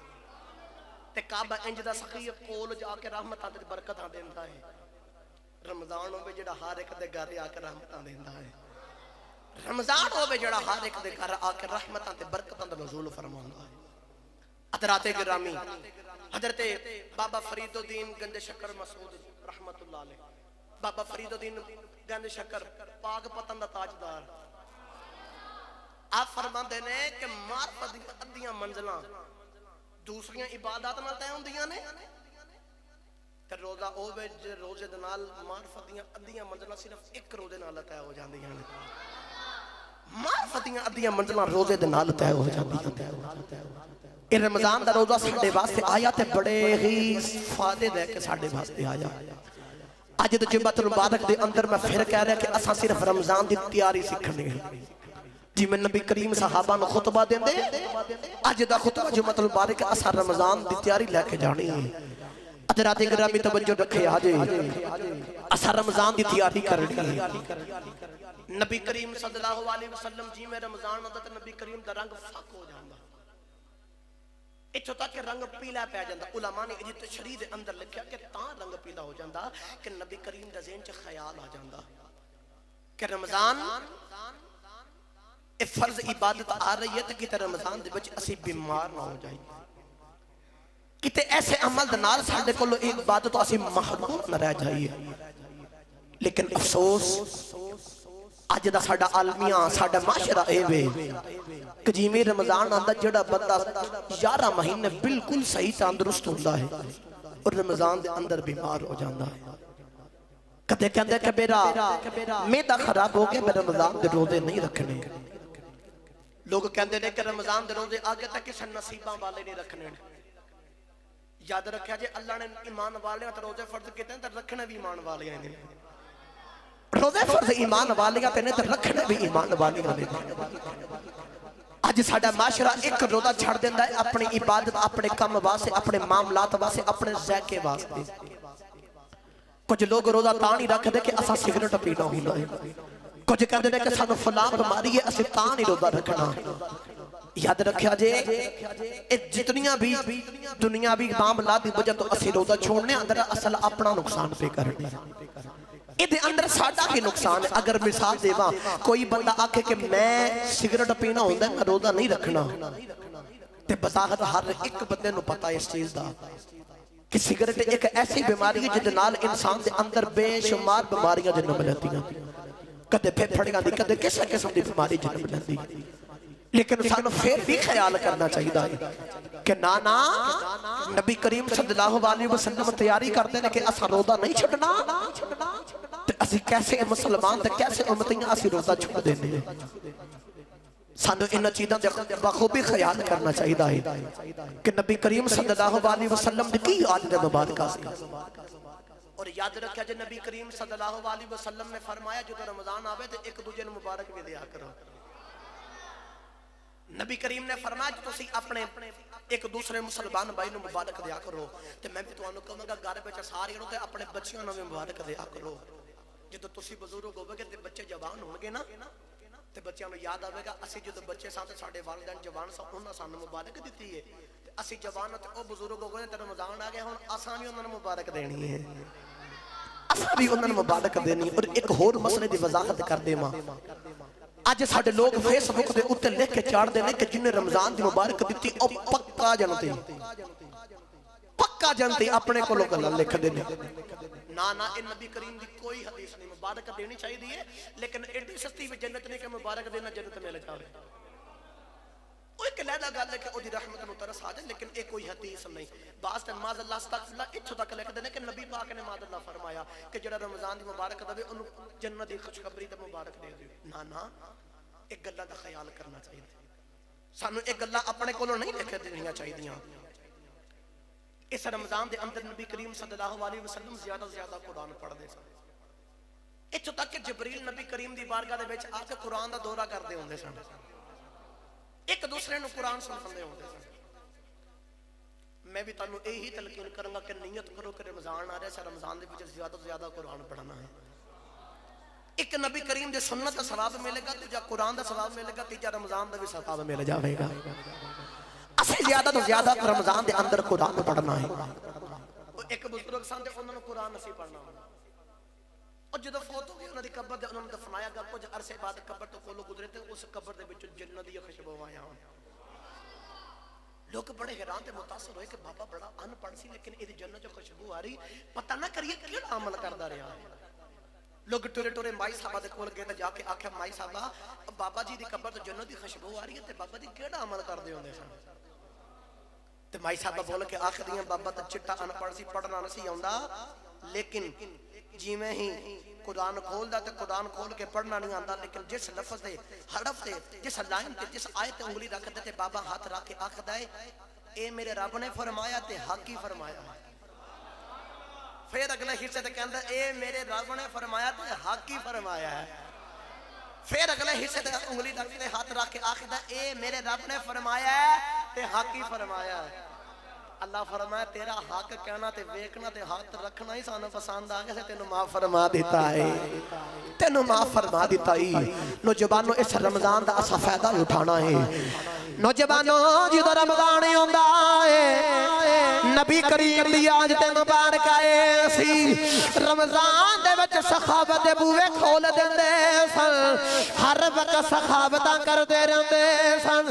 ते काबा इंज दा सखी है, कोल जाके रहमतां ते बरकतां देंदा है। रमजान होवे जेड़ा हर एक दे घर आके रहमतां देंदा है, रमजान होवे जेड़ा हर एक दे घर आके रहमतां ते बरकतां दा नुज़ूल फरमांदा है। हज़राते गिरामी हज़रते बाबा फरीदुद्दीन गंज शक्कर मसूद रहमतुल्लाह अलैह, बाबा फरीदुद्दीन गंज शक्कर पाक पतन दा ताजदार, आप फरमाते ने कि मार्फत दी अद्धियां मंजिलां दूसरियां इबादत नाल तय होंदियां ने, ते रोजा होवे जे रोजे दे नाल मार्फत दी अद्धियां मंजिलां सिर्फ एक रोजे नाल तय हो जांदियां ने। मार्फत दी अद्धियां मंजिलां रोजे दे नाल तय हो जांदियां। ये रमजान दा रोजा साडे वास्ते आया ते बड़े ही फायदे दे के साडे वास्ते आया। अज दे जुम्मतुल मुबारक दे अंदर मैं फिर कह रहा कि असां सिर्फ रमजान दी तैयारी सीखनी है, जिवें नबी करीम सहाबा नूं खुतबा देंदे अज दा खुतबा जो मतलब बारिक असा रमजान दी तैयारी लैके जानी है। हज़रात गिरामी तवज्जो रखे आजे असा रमजान दी तैयारी करनी है। नबी करीम सल्लल्लाहु अलैहि वसल्लम जी में रमजान आंदा ते नबी करीम दा रंग फक हो जांदा, इत्थों तक रंग पीला पै जांदा। उलमा ने जी तशरीह दे अंदर लिखा कि तां रंग पीला हो जांदा कि नबी करीम दा ज़हन च ख्याल आ जांदा कि रमजान ए फर्ज इबादत आ रही है, तो किते रमजान दे विच असीं बीमार ना हो जाए, किते ऐसे अमल दे नाल साडे कोलों एक इबादत तो असीं महरूम न रह जाइए। लेकिन अफसोस अज दा साडा आलमिया साडा माशरा ए वे कि जिवें रमजान आंदा जेड़ा बंदा 11 महीने बिल्कुल सही तंदुरुस्त हुंदा है और रमजान दे अंदर बीमार हो जांदा है। कदे कहंदे कि मेरा मैदा खराब हो गया, मैं रमजान दे रोजे नहीं रखने। लोग कहते हैं कि रमजान दे रोजे आगे तक किसी नसीबां वाले नहीं रखने। याद रखा जे अल्लाह ने ईमान वाले तो रोजे फर्ज किए तो रखने भी ईमान वाले ने। रोजे फर्ज ईमान वाले ने तो रखने भी ईमान वाले ने। अज साडा माशरा एक रोजा छड़ देंदा है अपनी इबादत अपने कम वास्ते अपने मामलात वास्ते अपने ज़ायके वास्ते। कुछ लोग रोजा तां नहीं रखते कि असा सिगरेट पीना हुंदा है, कुछ कहते हैं कि सानू फलां बीमारी है असीं तां नहीं रोजा रखना। याद रखा जे जितनियां भी दुनियावी मामलात की वजह तो असीं रोजा छोड़ने अंदर असल अपना नुकसान पे करने इहदे अंदर साडा ही नुकसान है। अगर मिसाल देवा कोई बंदा आखे कि मैं सिगरेट पीना हुंदा मैं रोजा नहीं रखना, ते बसाहत हर एक बंदे नूं पता इस चीज दा कि सिगरेट एक ऐसी बीमारी है जिहदे नाल इंसान दे अंदर बेशुमार बीमारियां जन्म लैंदियां, कदे फेफड़ियां दी कदे किस किस्म की बीमारी जन्म लैंदी। लेकिन सानू फिर भी ख्याल करना चाहिए कि ना ना नबी करीम सल्लल्लाहु अलैहि वसल्लम तैयारी करते हैं कि असा रोजा नहीं छड्डना, ते असी कैसे मुसलमान ते कैसे उम्मतियां असी रोजा छड्ड देने। सानू इन चीज़ों का बखूबी ख्याल करना चाहिए कि नबी करीम सल्लल्लाहु अलैहि वसल्लम की की आदत मुबारक सी। और याद रखा जे नबी करीम सल्लल्लाहु अलैहि वसल्लम ने फरमाया जो रमजान आवे तो एक दूजे मुबारक भी दिया करो। नबी करीम ने फरमाया तुसी अपने एक दूसरे मुसलमान भाई नूं मुबारक दिया करो, ते मैं भी तुहानूं कहांगा घर विच सारिआं नूं ते अपने बच्चिआं नूं भी मुबारक दिया करो। जदों तुसी बुजुर्ग होवोगे ते बच्चे जवान होणगे ना ते बच्चों को याद आएगा असी जो बच्चे सन साडे वालिदैन जवान सन उन्होंने सानू मुबारक दी है, असी जवान ते ओ बुजुर्ग हो गए ते रमजान आ गया हुण असां भी उन्होंने मुबारक देनी है, असां भी उन्होंने मुबारक देनी। और एक होर मसले की वजाहत कर देवां, अज साडे लोग फेसबुक के उत्ते लिख के चाड़ते हैं कि जिन्हें रमजान की मुबारक दी ओ पक्का जनती अपने कोलों गल्लां लिखदे ने। ना ना ये नबी करीम की कोई हदीस नहीं, मुबारक देनी चाहिए लेकिन एडी सस्ती भी जन्नत नहीं कि मुबारक देना जन्नत मिल जाए। एक लहदा गल है कि ओदी रहमत नूं तरस आ जाए, लेकिन ये कोई हदीस नहीं। बास ते माज़अल्लाह अस्तगफिरुल्लाह इत्थों तक लिखदे ने कि नबी पाक ने माज़अल्लाह फरमाया कि जेड़ा रमजान की मुबारक देवे उन्होंने जन्नत की खुशखबरी ते मुबारक दे दे। ना ना एक गल्लां दा ख्याल करना चाहिए, सानू एक गल्लां अपने कोलों नहीं लिख देनियां चाहिए। इस रमजान के अंदर नबी करीम सल्लल्लाहु अलैहि वसल्लम ज्यादा से ज्यादा कुरान पढ़ते सन, इत्थों तक कि जबरील नबी करीम की बारगाह दे विच आके कुरान का दौरा करते होंदे सन, एक दूसरे को कुरान सुनाते होंदे सन। मैं भी तुहानू यही तलकीन करूंगा कि नीयत करो कि रमजान आ रहा है, रमजान के ज्यादा से ज्यादा कुरान पढ़ना है। एक नबी करीम की सुन्नत का सवाब मिलेगा, दूजा कुरान का सवाब मिलेगा, तीजा रमजान का भी सवाब मिल जाएगा। असी ज्यादा तो ज्यादा रमजान के अंदर कुरान पढ़ना है। एक बुजुर्ग सन उन्होंने कुरान नसीब पढ़ना और जो फौत हो गई उन्होंने कब्र से उन्होंने दफनाया गया, कुछ अरसे बाद कब्र तो कोलों गुजरे थे, उस कब्र के विच जन्नत दी खुशबू आया। लोग बड़े हैरान ते मुतासर होए कि बाबा बड़ा अनपढ़ सी लेकिन इहदी जन्नत च खुशबू आ रही, पता ना करिए किहड़ा अमल करदा रहा। लोग टुरे टुरे माई साहबा दे कोल गए ते जाके आख्या माई साहबा बाबा जी दी कब्र तो जन्नत दी खुशबू आ रही है, ते बाबा जी किहड़ा अमल करदे होंदे सन? ते माई साहबा बोल के आखदियां बाबा तो चिट्टा अनपढ़ सी पढ़ना नहीं आउंदा, लेकिन जिवें ही कुरान खोलदा ते कुरान खोल के पढ़ना नहीं आंदा, लेकिन जिस लफ्ज़ दे हरफ ते जिस लाइन ते जिस आयत उंगली रख दे ते बाबा हाथ रख के आखदा है ए मेरे रब ने फरमाया ते हक ही फरमाया। फिर अगले हिस्से ते कहंदा ए मेरे रब ने फरमाया ते हक ही फरमाया है। फिर अगले हिस्से ते उंगली ते हाथ रख के आखिदा ए मेरे रब ने फरमाया है ते हक ही फरमाया है। अल्लाह फरमाया तेरा हक कहना ते वेखना ते हाथ रखना ही सानू पसंद आ गया, तेनू माफ फरमा दिता है, तेनू माफ फरमा दिता है। नौजवानों इस रमजान का असा फायदा उठाना है। नौजवानों जो रमजान आंदा है नबी करीम दी आज ते मुबारक आए सी रमजान दे विच सखावत दे बूहे खोल देंदे सन, हर वक्त सखावतां करदे रहंदे सन।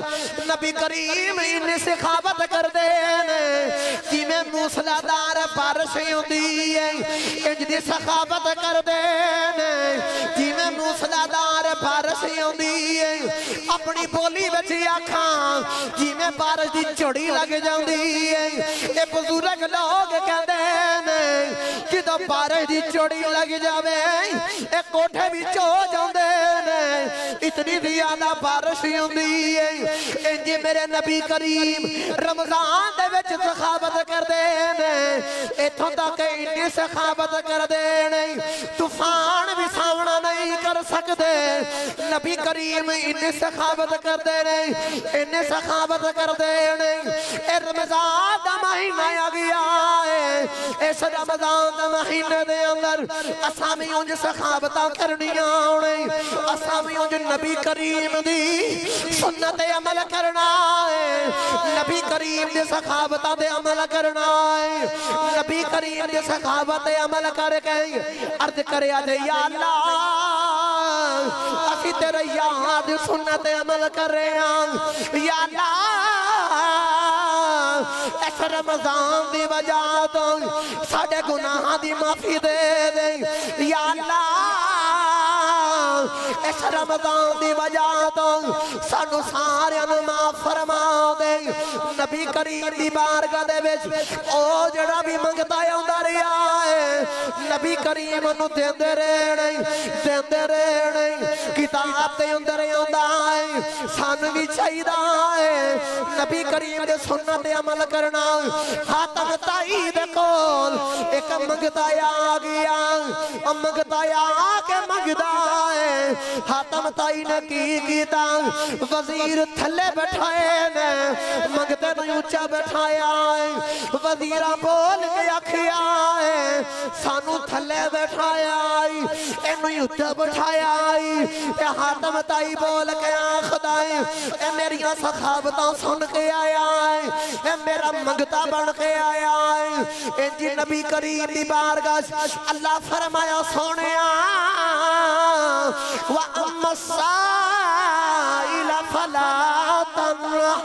नबी करीम इन्नी सखावत करदे ने जिवें मूसलाधार बारिश हुंदी है, इंज दी सखावत करदे ने जिवें मूसलाधार बारिश हुंदी है। अपनी बोली विच आखां जिवें बारिश दी झड़ी लग जांदी है। ये बुजुर्ग लोग कहते हैं जो बारिश की चोड़ी लग जाए ये कोठे भी हो जाते हैं, इतनी ज्यादा बारिश होती है। इंज मेरे नबी करीम रमजान दे विच सखावत करते हैं, इथों तक इन्नी सखावत करते हैं तूफान भी सामना नहीं कर सकते। नबी करीम इन्नी सखावत करते हैं, इन्नी सखावत करते हैं। रमजान का महीना आ गया है, इस रमजान के महीने दे अंदर असां भी उंज सखावतां करनियां ने, असां भी उंज नबी करीम दी सुन्नत अमल करना है, नबी करीम दी सखावतां दे अमल करना है। नबी करीम दी सखावत अमल करके अर्ज करे दे या अल्लाह असीं तेरे यार दी सुन्नत अमल कर रहे हैं, या अल्लाह इस रमजान की वजह तो साडे गुनाहां दी माफी दे दे, या अल्लाह इस रमजान की वजह तो सानू सारियां नू माफ फरमा दे। नबी करीम दी बारगाह दे विच ओ जेड़ा भी मंगता आंदा रहा है नबी करीम नू देंदे रहणे, देंदे रहणे। किताब दे अंदर आंदा है सानू भी चाहिदा है नबी करीम दे सुन्नत ते अमल करना। हातम ताई दे कोल एक मंगता आ गया, मंगता आके मंगदा है। हातम ताई ने की कीता वजीर थल्ले बैठाए ने मंगते नूं ऊंचा बैठाया है। वजीरा बोल के आखिया है सानू थल्ले बैठाया है, इनू ऊंचा बैठाया है। हातम ताई बोल के आखदा है ए मेरियां सखावतां सुन के आया है, ए मेरा मंगता बन के आया है। इंजी नबी करीम दी बारगाह अल्लाह फरमाया सोनिया वा अम्मसाइला फला तन्हर।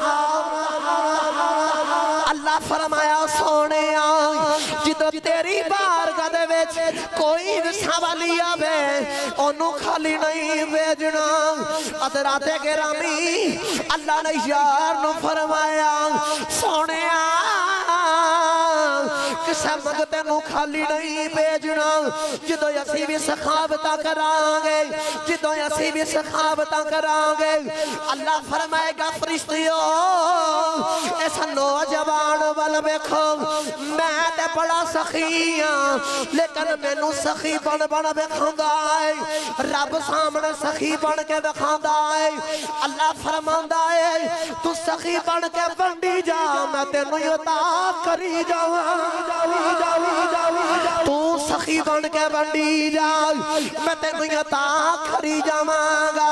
अल्लाह फरमाया सोनिया जिदों तेरी बारगाह दे विच कोई भी सवाली आवे ओनू खाली नहीं भेजना। अदराते गिरामी अल्लाह ने यार नू फरमाया सोनिया किसी मंगते नू खाली नहीं भेजना। जदों असीं भी सखावतां करांगे, जदों असीं भी सखावतां करांगे अल्लाह फरमाएगा फरिश्तियों इस नौजवान वाल वेखो मैं ते बड़ा सखी हां लेकिन मैनू सखी बन बन वेखांदा है, रब सामने सखी बन के वेखांदा है। अल्लाह फरमांदा है तू सखी बन के बंडी जा मैं तेनू अता करी जावां। तू सखी बन के बंडी जा मैं तेनू अता करी जावांगा।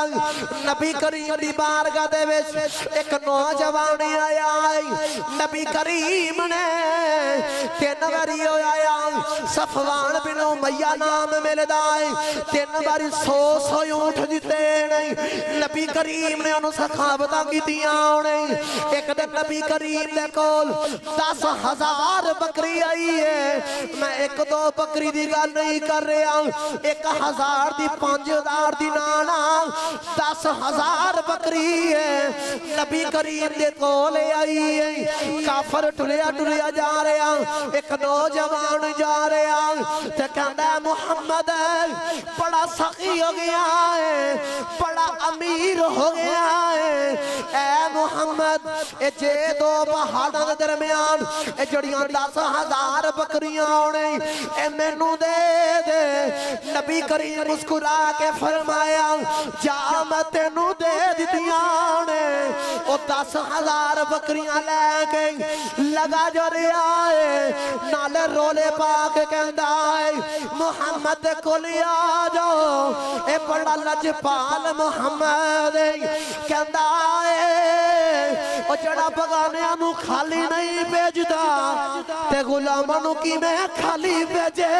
नबी करीम दी बारगाह दे विच एक नौजवान आया है, नबी करीम ने 3 बारी आया। सफवान बिन उमैया नाम मिलदा है, 3 बारी 100 ऊंट दिते ने। नबी करीम ने उन्होंने सखावतां कीतियां ने। एक दिन नबी करीम दे कोल 10,000 बकरी आई है। मैं 1-2 बकरी दी गल नहीं कर रहा, 1000 दी 5000 दी ना 10,000 बकरी है। नबी करीम दे कोल आई है। काफर टुरिया टुरिया जा रहा, एक नौजवान जा रहा ते कहंदा मुहम्मद बड़ा सखी हो गया है, बड़ा अमीर हो गया है। ए मुहम्मद ए जे दो पहाड़ों के दरमियान ए जड़ियां 10,000 बकरियां आने ए मैनू दे दे। नबी करीम मुस्कुरा के फरमाया जा मैं तेनू दे दितियां ने। ओ 10,000 बकरियां लेके लगा जो रहा है, नाले रोले पा के कहंदा है मुहम्मद कोल आ जाओ। ए बड़ा लजपाल मुहम्मद कहंदा है ओ जड़ा बगानियां नू खाली नहीं भेजदा ते गुलामां नू किवें खाली भेजे।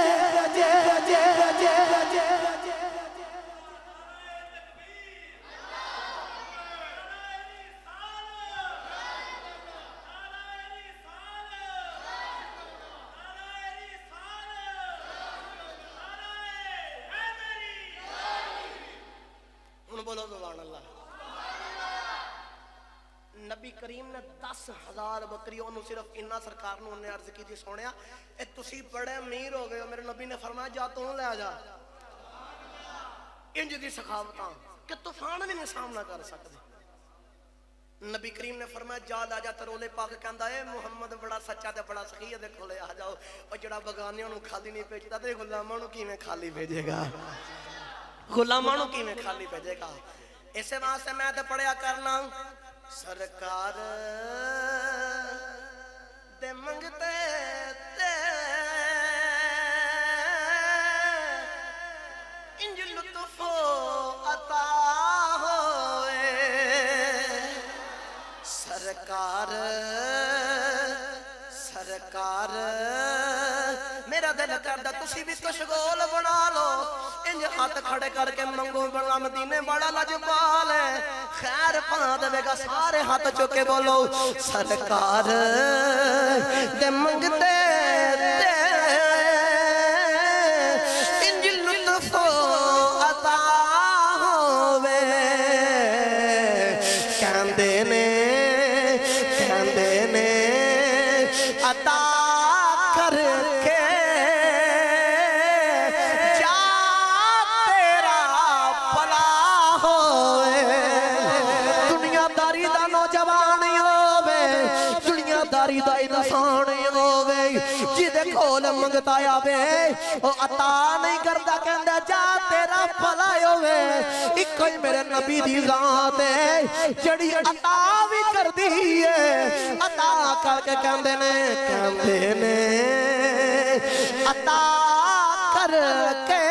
बोलो सुभान अल्लाह। नबी करीम ने 10,000 बकरी सिर्फ इन्ना सरकार ने अर्ज की सुनिया ए तुसी बड़े अमीर हो गए हो। मेरे नबी ने फरमाया जा तू ले जा। इंज दी सखावत कि तूफान भी नहीं सामना कर सकते। नबी करीम ने फरमाया जा ला जा। तरोले पाक कहंदा है मुहम्मद बड़ा सच्चा ते बड़ा सखी है, देखो ले आ जाओ। और जड़ा बगानियां नू खाली नहीं भेजदा ते गुलामां नू किवें खाली भेजेगा, गुलामां नू किवें खाली भेजेगा। इसे वास्ते मैं तो पढ़िया करना सरकार दे मंगते ते इंज लुत्फ अता होए। सरकार सरकार मेरा दिल करदा तुसी भी कशगोल बना लो, इंज हाथ खड़े करके मंगो। बड़ा मदीने बड़ा लजपाल है, खैर पा देगा। सारे हाथ चुके बोलो सरकार दे मंगते ते इंज लुत्फ अता होवे। कहंदे ने अता करके जा तेरा भला होए। दुनियादारी दा नौजवान होवे, दुनियादारी दा इंसान होवे, जिदे कोल मंगता आवे ओ अता नहीं करदा, कहंदा जा तेरा भला होवे। इको ही मेरे नबी दी जात है जड़ी अता भी करदी है। अता करके कहंदे ने अता करके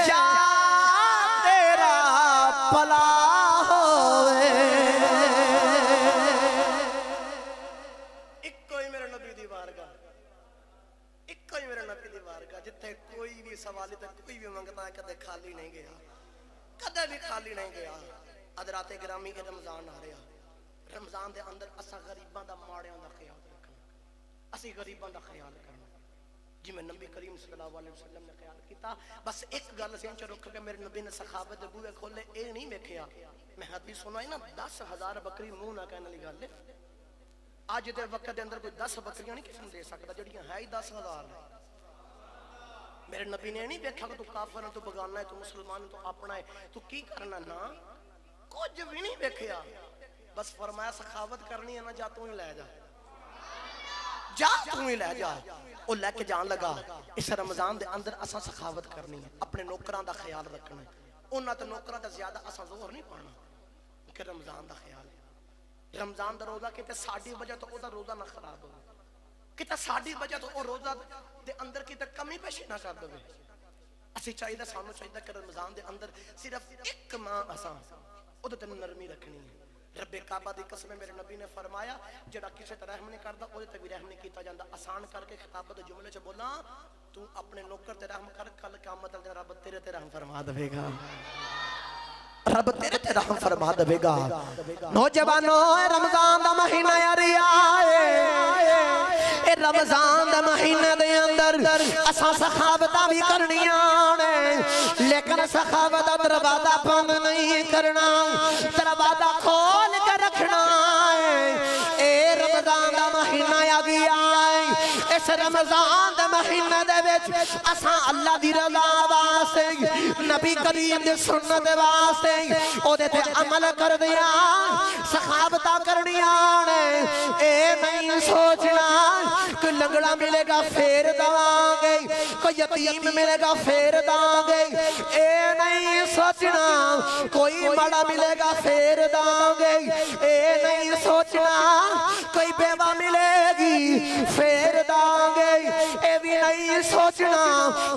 जा तेरा भला होवे। इको ही मेरे नबी दी बारगाह, इको ही मेरे नबी दी बारगाह जिथे कोई भी सवाली ते कोई भी मंगता है कदे खाली नहीं गया, कदे भी खाली नहीं गया। हज़राते गिरामी के रमजान आ रहा, रमजान के अंदर असा गरीबों का माड़ियां का ख्याल रखना, असी गरीबों का ख्याल करना जिमें नबी करीम सल्लल्लाहु अलैहि वसल्लम ने ख्याल किया। बस एक गल से रुक के मेरे नबी ने सखावत के बूहे खोले, ये नहीं वेखिया। मैं हदीस सुनाई ना 10,000 बकरी मुंह ना कहने वाली गल है। अज के वक्त के अंदर कोई 10 बकरियां नहीं किसी दे सकता, जड़ियां है ही 10,000। मेरे नबी ने नहीं देखा कि तू काफर है, तू बगाना है, तू मुसलमान है, तू अपना है, तू की करना ना, कुछ भी नहीं देखा। बस फरमाया सखावत करनी है ना, जा तू ही ले जा, जा तू ही ले जा। वो लैके जान लगा इस रमजान के अंदर असा सखावत करनी है, अपने नौकरां का ख्याल रखना है। उन्होंने तो नौकरां का ज्यादा असा जोर नहीं पाना कि रमजान का ख्याल है। रमजान का रोजा कितने साड़ी वजह तो वह रोजा ना खराब हो, कितने साड़ी वजह तो वह रोजा के अंदर कितने कमी पेशी ना कर दे। असी चाहिए सानू चाहिए कि रमजान के अंदर सिर्फ एक माह असा उहदे ते नरमी रखनी है। रब्बे काबा दी कसम मेरे नबी ने फरमाया जेड़ा किसी ते रहम नहीं करता उहदे ते भी रहम नहीं किया जाता। आसान करके खिताबत जुमले च बोला, तू अपने नौकर ते रहम कर, कल क़यामत दे दिन रब तेरे ते रहम फरमा देगा। रब तेरे ते रहम फरमा देगा। नौजवानों रमजान दा महीना यारी आए, ए रमजान दा महीने दे अंदर असा सखावतां भी करनियां ने, लेकिन सखावत दा दरवाजा बंद नहीं करना, दरवाजा खोल के रखना है। ए रमजान दा महीना आ गया है, इस रमजान दे महीने दे विच असा अल्लाह दी रज़ा वास्ते नबी करीम दी सुन्नत वास्ते ओदे ते अमल कर दिया, सखावतां करनियां ने। ए नहीं सोचना कोई लंगड़ा मिलेगा फेर देवांगे, कोई यतीम मिलेगा फेर देंगे। ए नहीं सोचना कोई बड़ा मिलेगा फेर देंगे। ए नहीं सोचना कोई बेवा मिलेगी फेर देंगे। ए भी नहीं सोचना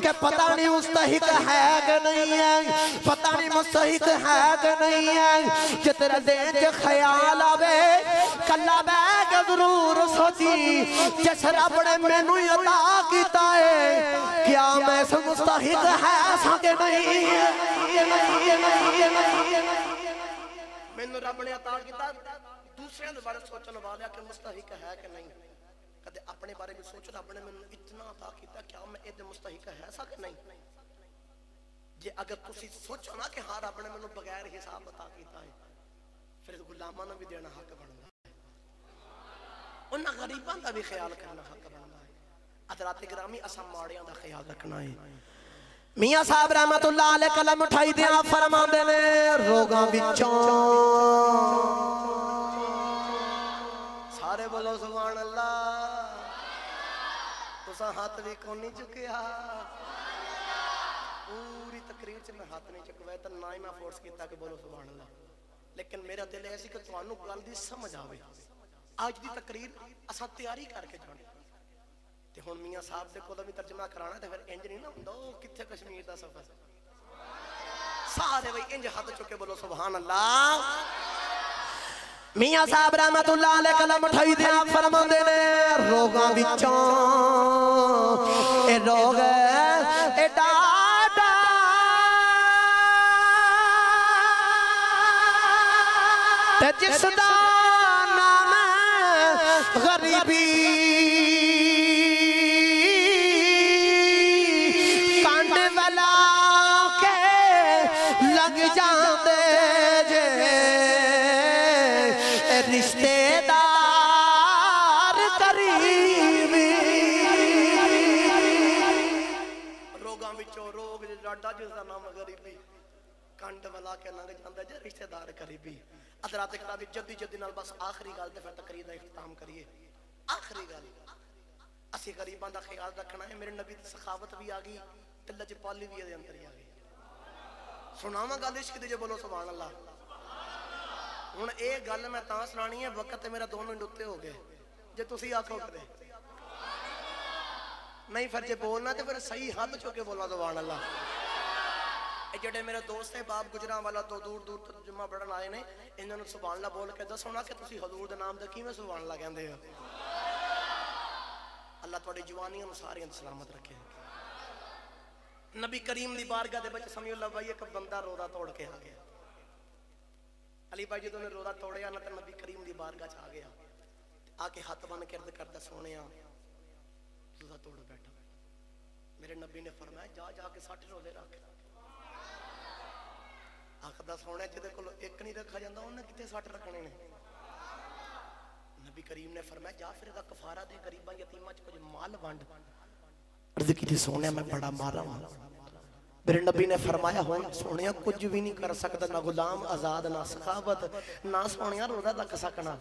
कि पता नहीं मुस्तहिक है कि नहीं है, पता नहीं मुस्तहिक है कि नहीं है। जितना देर च ख्याल आवे कला बैग जरूर सोची, जिस रब ने मैनू अता किया है क्या मैं इस मुस्तहिक है कि नहीं। मैनू रब ने अता किया, दूसरे के बारे सोचने वाले कि मुस्तहिक है कि नहीं। कदे अपने बारे में सोच, रब ने मैनू इतना अता किया क्या मैं इहदे मुस्तहिक है कि नहीं। जे अगर तुसी सोचो ना कि हाँ रब ने मैनू बगैर हिसाब अता किया है, फिर गुलामां नूं भी देना हक बनदा है, उन्हां गरीबां दा भी ख्याल करना हक बनदा है। हज़रात गिरामी असां माड़ियां दा ख्याल रखना है। मियां साहब रहमतुल्लाह अलैह कलम उठाई दे फरमांदे ने, रोगां विचों सारे बोलो सुभान अल्लाह। तुसां हाथ भी कोई नहीं चुकिया, पूरी तकरीर च मैं हाथ नहीं चुकवाया तो ना ही मैं फोर्स किया कि बोलो सुभान अल्लाह। लेकिन मेरा दिल ऐसी कि तुहानू गल दी समझ आवे। आज दी तकरीर असां तैयारी करके जानी ते हुण मियां साहब दे कोलों भी तर्जमा कराना ते फिर इंज नहीं ना हुंदा ओ किथे कश्मीर दा सफर। सारे भाई इंज हाथ चुके बोलो सुभान अल्लाह। मियां साहब रहमतुल्लाह अलैह कलम उठाई दे फरमांदे ने, रोगां विचों ए रोग ए डाडा ते जिसदा नाम गरीबी, कंड वाला के लग जांदे जे रिश्तेदार करीबी। रोगां विचों रोग डाडा जिसदा नाम गरीबी, कंड वाला के लंघ जांदा जे रिश्तेदार करीबी। हज़रात गिरामी जल्दी जल्दी नाल बस आखिरी गल ते फिर तकरीर दा इख्तिताम करिए। आखिरी गल असीं गरीबां दा ख्याल रखना है। मेरे नबी दी सखावत भी आ गई ते लजपाली भी इहदे अंदर ही आ गई। सुनावां गल इश्क दी, जे बोलो सुभान अल्लाह। हुण ये गल मैं तां सुनानी है, वक्त ते मेरा 2 मिनट उत्ते हो गए। जे तुसीं आखो कदे नहीं फिर जे बोलना तो फिर सही हाथ चुके बोलना सुभान अल्लाह। जेडे मेरे दोस्त है बाप गुजरांवाला तो दूर दूर तर्जुमा पढ़न आए ने, इन्होंने सुभान अल्लाह बोल के दसो ना कि तुसी हजूर दे नाम दे किवें सुभान अल्लाह कहंदे हो। अल्लाह तुहाडी जवानियां सारियां सलामत रखे। नबी करीम दी बारगाह दे विच समझो ला भाई एक बंदा रोदा तोड़ के आ गया। अली भाई जो ने रोदा तोड़िया ना तो नबी करीम दी बारगाह च आ गया, आके हाथ बन के अर्ज करदा सोनिया रोदा तोड़ बैठा। मेरे नबी ने फरमाया जा जाके 60 रोजे रख। आखदा सोने जिहदे कोल एक नहीं रखा जाता उन्हें कितने 60 रखने ने। नबी करीम ने फरमाया जा फिर इसदा कफारा दे, गरीबां यतीमां च कुछ माल वंड। अर्ज की सोने मैं बड़ा मारा हूं। मेरे नबी ने फरमाया हो सोने कुछ भी नहीं कर सकता, ना गुलाम आजाद ना सखावत, ना सोने रोजा रख सकना।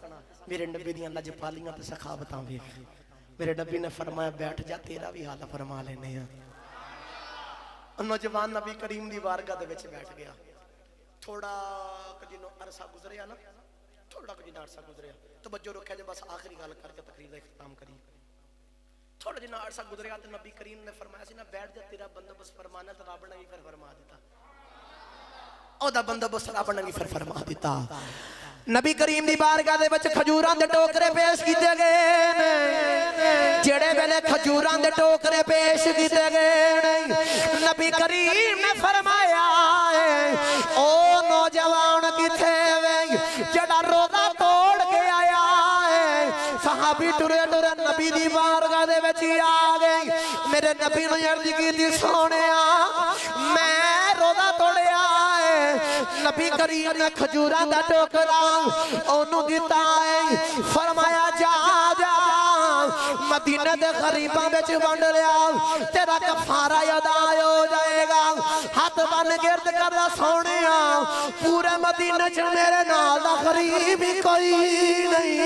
मेरे नबी दी लजपालियां ते सखावतां वेख। मेरे नबी ने फरमाया बैठ जा तेरा भी हाल फरमा लेने। नौजवान नबी करीम दी बारगाह दे विच बैठ गया। थोड़ा जिन्हों अरसा गुजरिया ना, थोड़ा जिन्ना अरसा गुजरिया तो बच्चों रखा जो बस आखिरी गल करके तकरीर का इख्तिताम करिए। थोड़ा जिन्ना अरसा गुजरिया तो नबी करीम ने फरमाया सी ना बैठ जा तेरा बंदोबस्त फरमाना, तो रब ने भी फिर फरमा दिता। ओदा बंदोबस्त रब ने भी फिर फरमा दिता। नबी करीम दी बारगाह दे विच खजूरां दे टोकरे पेश कीते गए ने। जेड़े वेले खजूरां दे टोकरे पेश कीते गए ने, नबी करीम ने फरमाया ओ नौजवान जड़ा रोजा तोड़ के आया है। सहाबी टुरे टुरे नबी दी बारगाह दे विच आ गए। मेरे नबी ने अर्ज की सोनिया मैं रोजा तोड़िया है। नबी करीम ने खजूरां दा टोकरा ओनू दिता है। फरमाया जा जा मदीने दे गरीबां विच वंड लिया तेरा कफारा अदा हो जाएगा। हाथ बन गिरद करदा सोनिया पूरे मदीने च मेरे नाल दा गरीब ही कोई नहीं,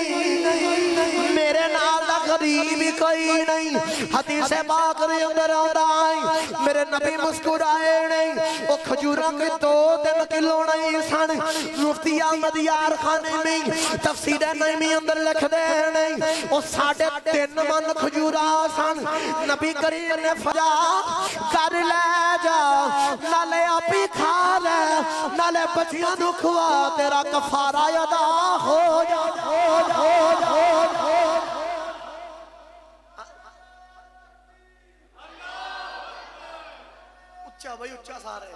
मेरे नाल दा गरीब ही कोई नहीं। हदीस पाक दे अंदर आंदा है मेरे नबी मुस्कुराए नहीं। ओ खजूरां के 2-3 किलो नहीं सन। मुफ्ती अहमद यार खाने में तफसीर नईमी अंदर लिख दे नहीं ओ 3.5 मन खजूरा सन। नबी करीम ने फजा कर ले जा नाले आपी खा ले नाले बच्चियां नु खवा तेरा कफारा अदा हो जा। उच्चा भाई उच्चा सारे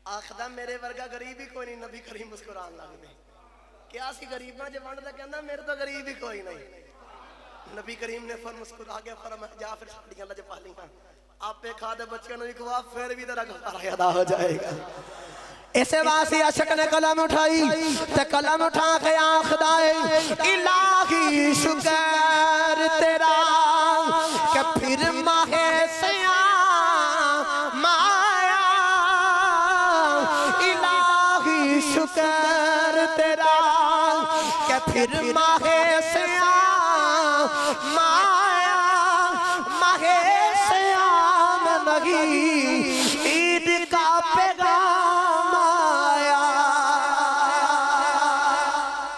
आखदा मेरे वर्गा गरीब ही कोई नहीं। नबी करीम मुस्कुरान लगदे क्या सी गरीबां च वंड दा कहंदा मेरे तो गरीब ही कोई नहीं। नबी करीम ने फिर मुस्कुरा के फरमाया जा फिर साड़ियां लजपालियां आपे खा दे बच्चों ने खवा फिर भी तेरा कफारा अदा हो जाएगा। ऐसे वासी अशक ने कलम उठाई ते कलम उठा के आखदा है इलाही शुक्र तेरा कि फिर माहे सया माया। इलाही शुक्र तेरा कि फिर माहे सया माया। माहे सया में नहीं ईद का पैगाम आया।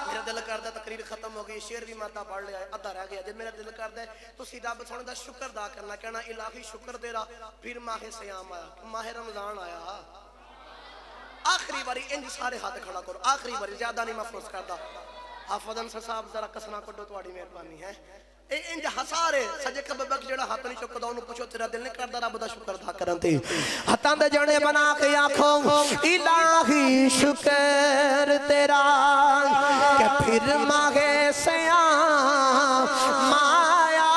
मेरा दिल करदा तकरीर खत्म हो गई शेर भी माता पढ़ लिया अद्धा रह गया। जब मेरा दिल करदा है तुसी रब सोने दा शुक्र अदा करना कहना इलाही शुक्र तेरा फिर माहे सयाम आया माहे रमजान आया। आखिरी बारी इंज सारे हाथ खड़ा करो आखिरी बारी ज्यादा नहीं महफूज करदा। हाफिज अंसर साहब जरा कसना कड्डो तुम्हारी मेहरबानी है। इंज हसारे सजे कबक जेड़ा हाथ नहीं चुकदा ओनू पुछो तेरा दिल नहीं करदा रब दा शुक्र अदा करन ते। हाथां दे जणे बना के आखो इलाही शुक्र तेरा कि फिर मांगे सया माया।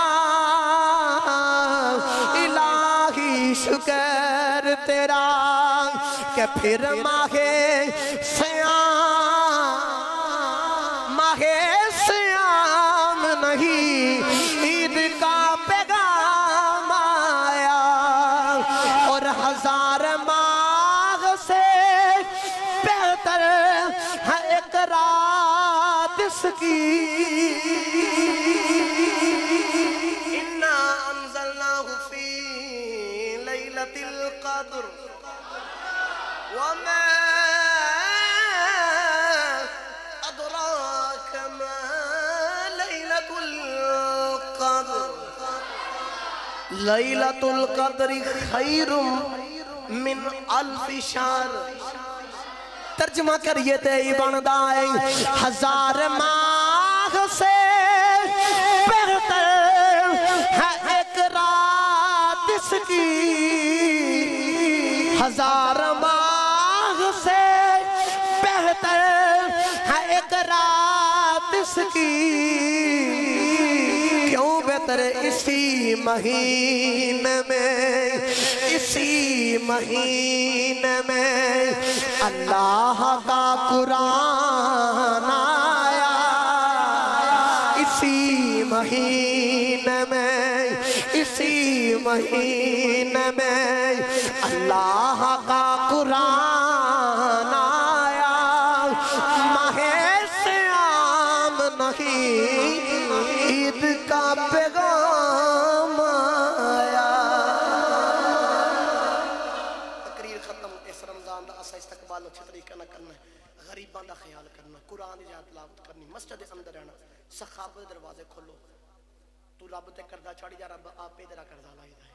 इलाही शुक्र तेरा कि फिर मांगे सया माहे सयाम नहीं ईद का पैगाम आया। और 1000 माह से बेहतर है एक रात इसकी। इन्ना अंज़लनाहु फी लैलतिल क़द्र वमा लैलतुल क़द्र खैरुम मिन अल्फि शहर। तर्जुमा करिए ते ही बनदा है 1000 माह से बेहतर है एक रात इसकी। 1000 माह से बेहतर है एक रात इसकी। क्यों बेहतर इसी महीने में अल्लाह का कुरान आया। इसी महीने में अल्लाह का कुरान आया। माहे सयाम नहीं ईद का पैगाम आया। तकरीर खत्म। इस रमजान का असा इस्तकबाल अच्छे तरीके ना करना है। गरीबां का ख्याल करना कुरान की याद तिलावत करनी मस्जिद के अंदर रहना सखावत दरवाजे खोलो। तू रब ते करदा चढ़ जा रब आपे तेरा करदा लाईदा है।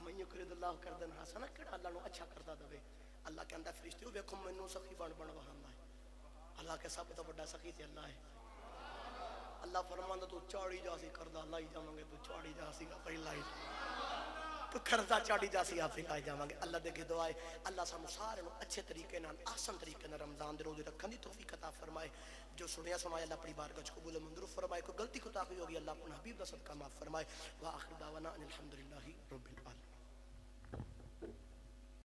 मैं युकरिदुल्लाह करदन हसना केड़ा अल्लाह नु अच्छा करदा दवे। अल्लाह कहंदा फरिश्ते देखो मैनू सखी बन वहांदा है। अल्लाह के सब तो बड़ा सखी ते अल्लाह है। अल्लाह फरमांदा तू चौड़ी जासी करदा लाई जावांगे तू चौड़ी जासीगा पहला ही कोई कर्जा चाड़ी जासी आप खाई जावांगे। अल्लाह दे अगे दुआ है अल्लाह सानू सारे अच्छे तरीके नाल आसान तरीके नाल रमजान दे रोजे रखने की तौफीक अता फरमाए। जो सुनिया सुनाया अल्लाह अपनी बारगाह च कबूल मंजूर फरमाए। कोई गलती कोताही होगी अल्लाह अपना हबीब दा सदका माफ फरमाए। वा आखिर दावाना अनिल हम्दुलिल्लाहि रब्बिल आलमीन।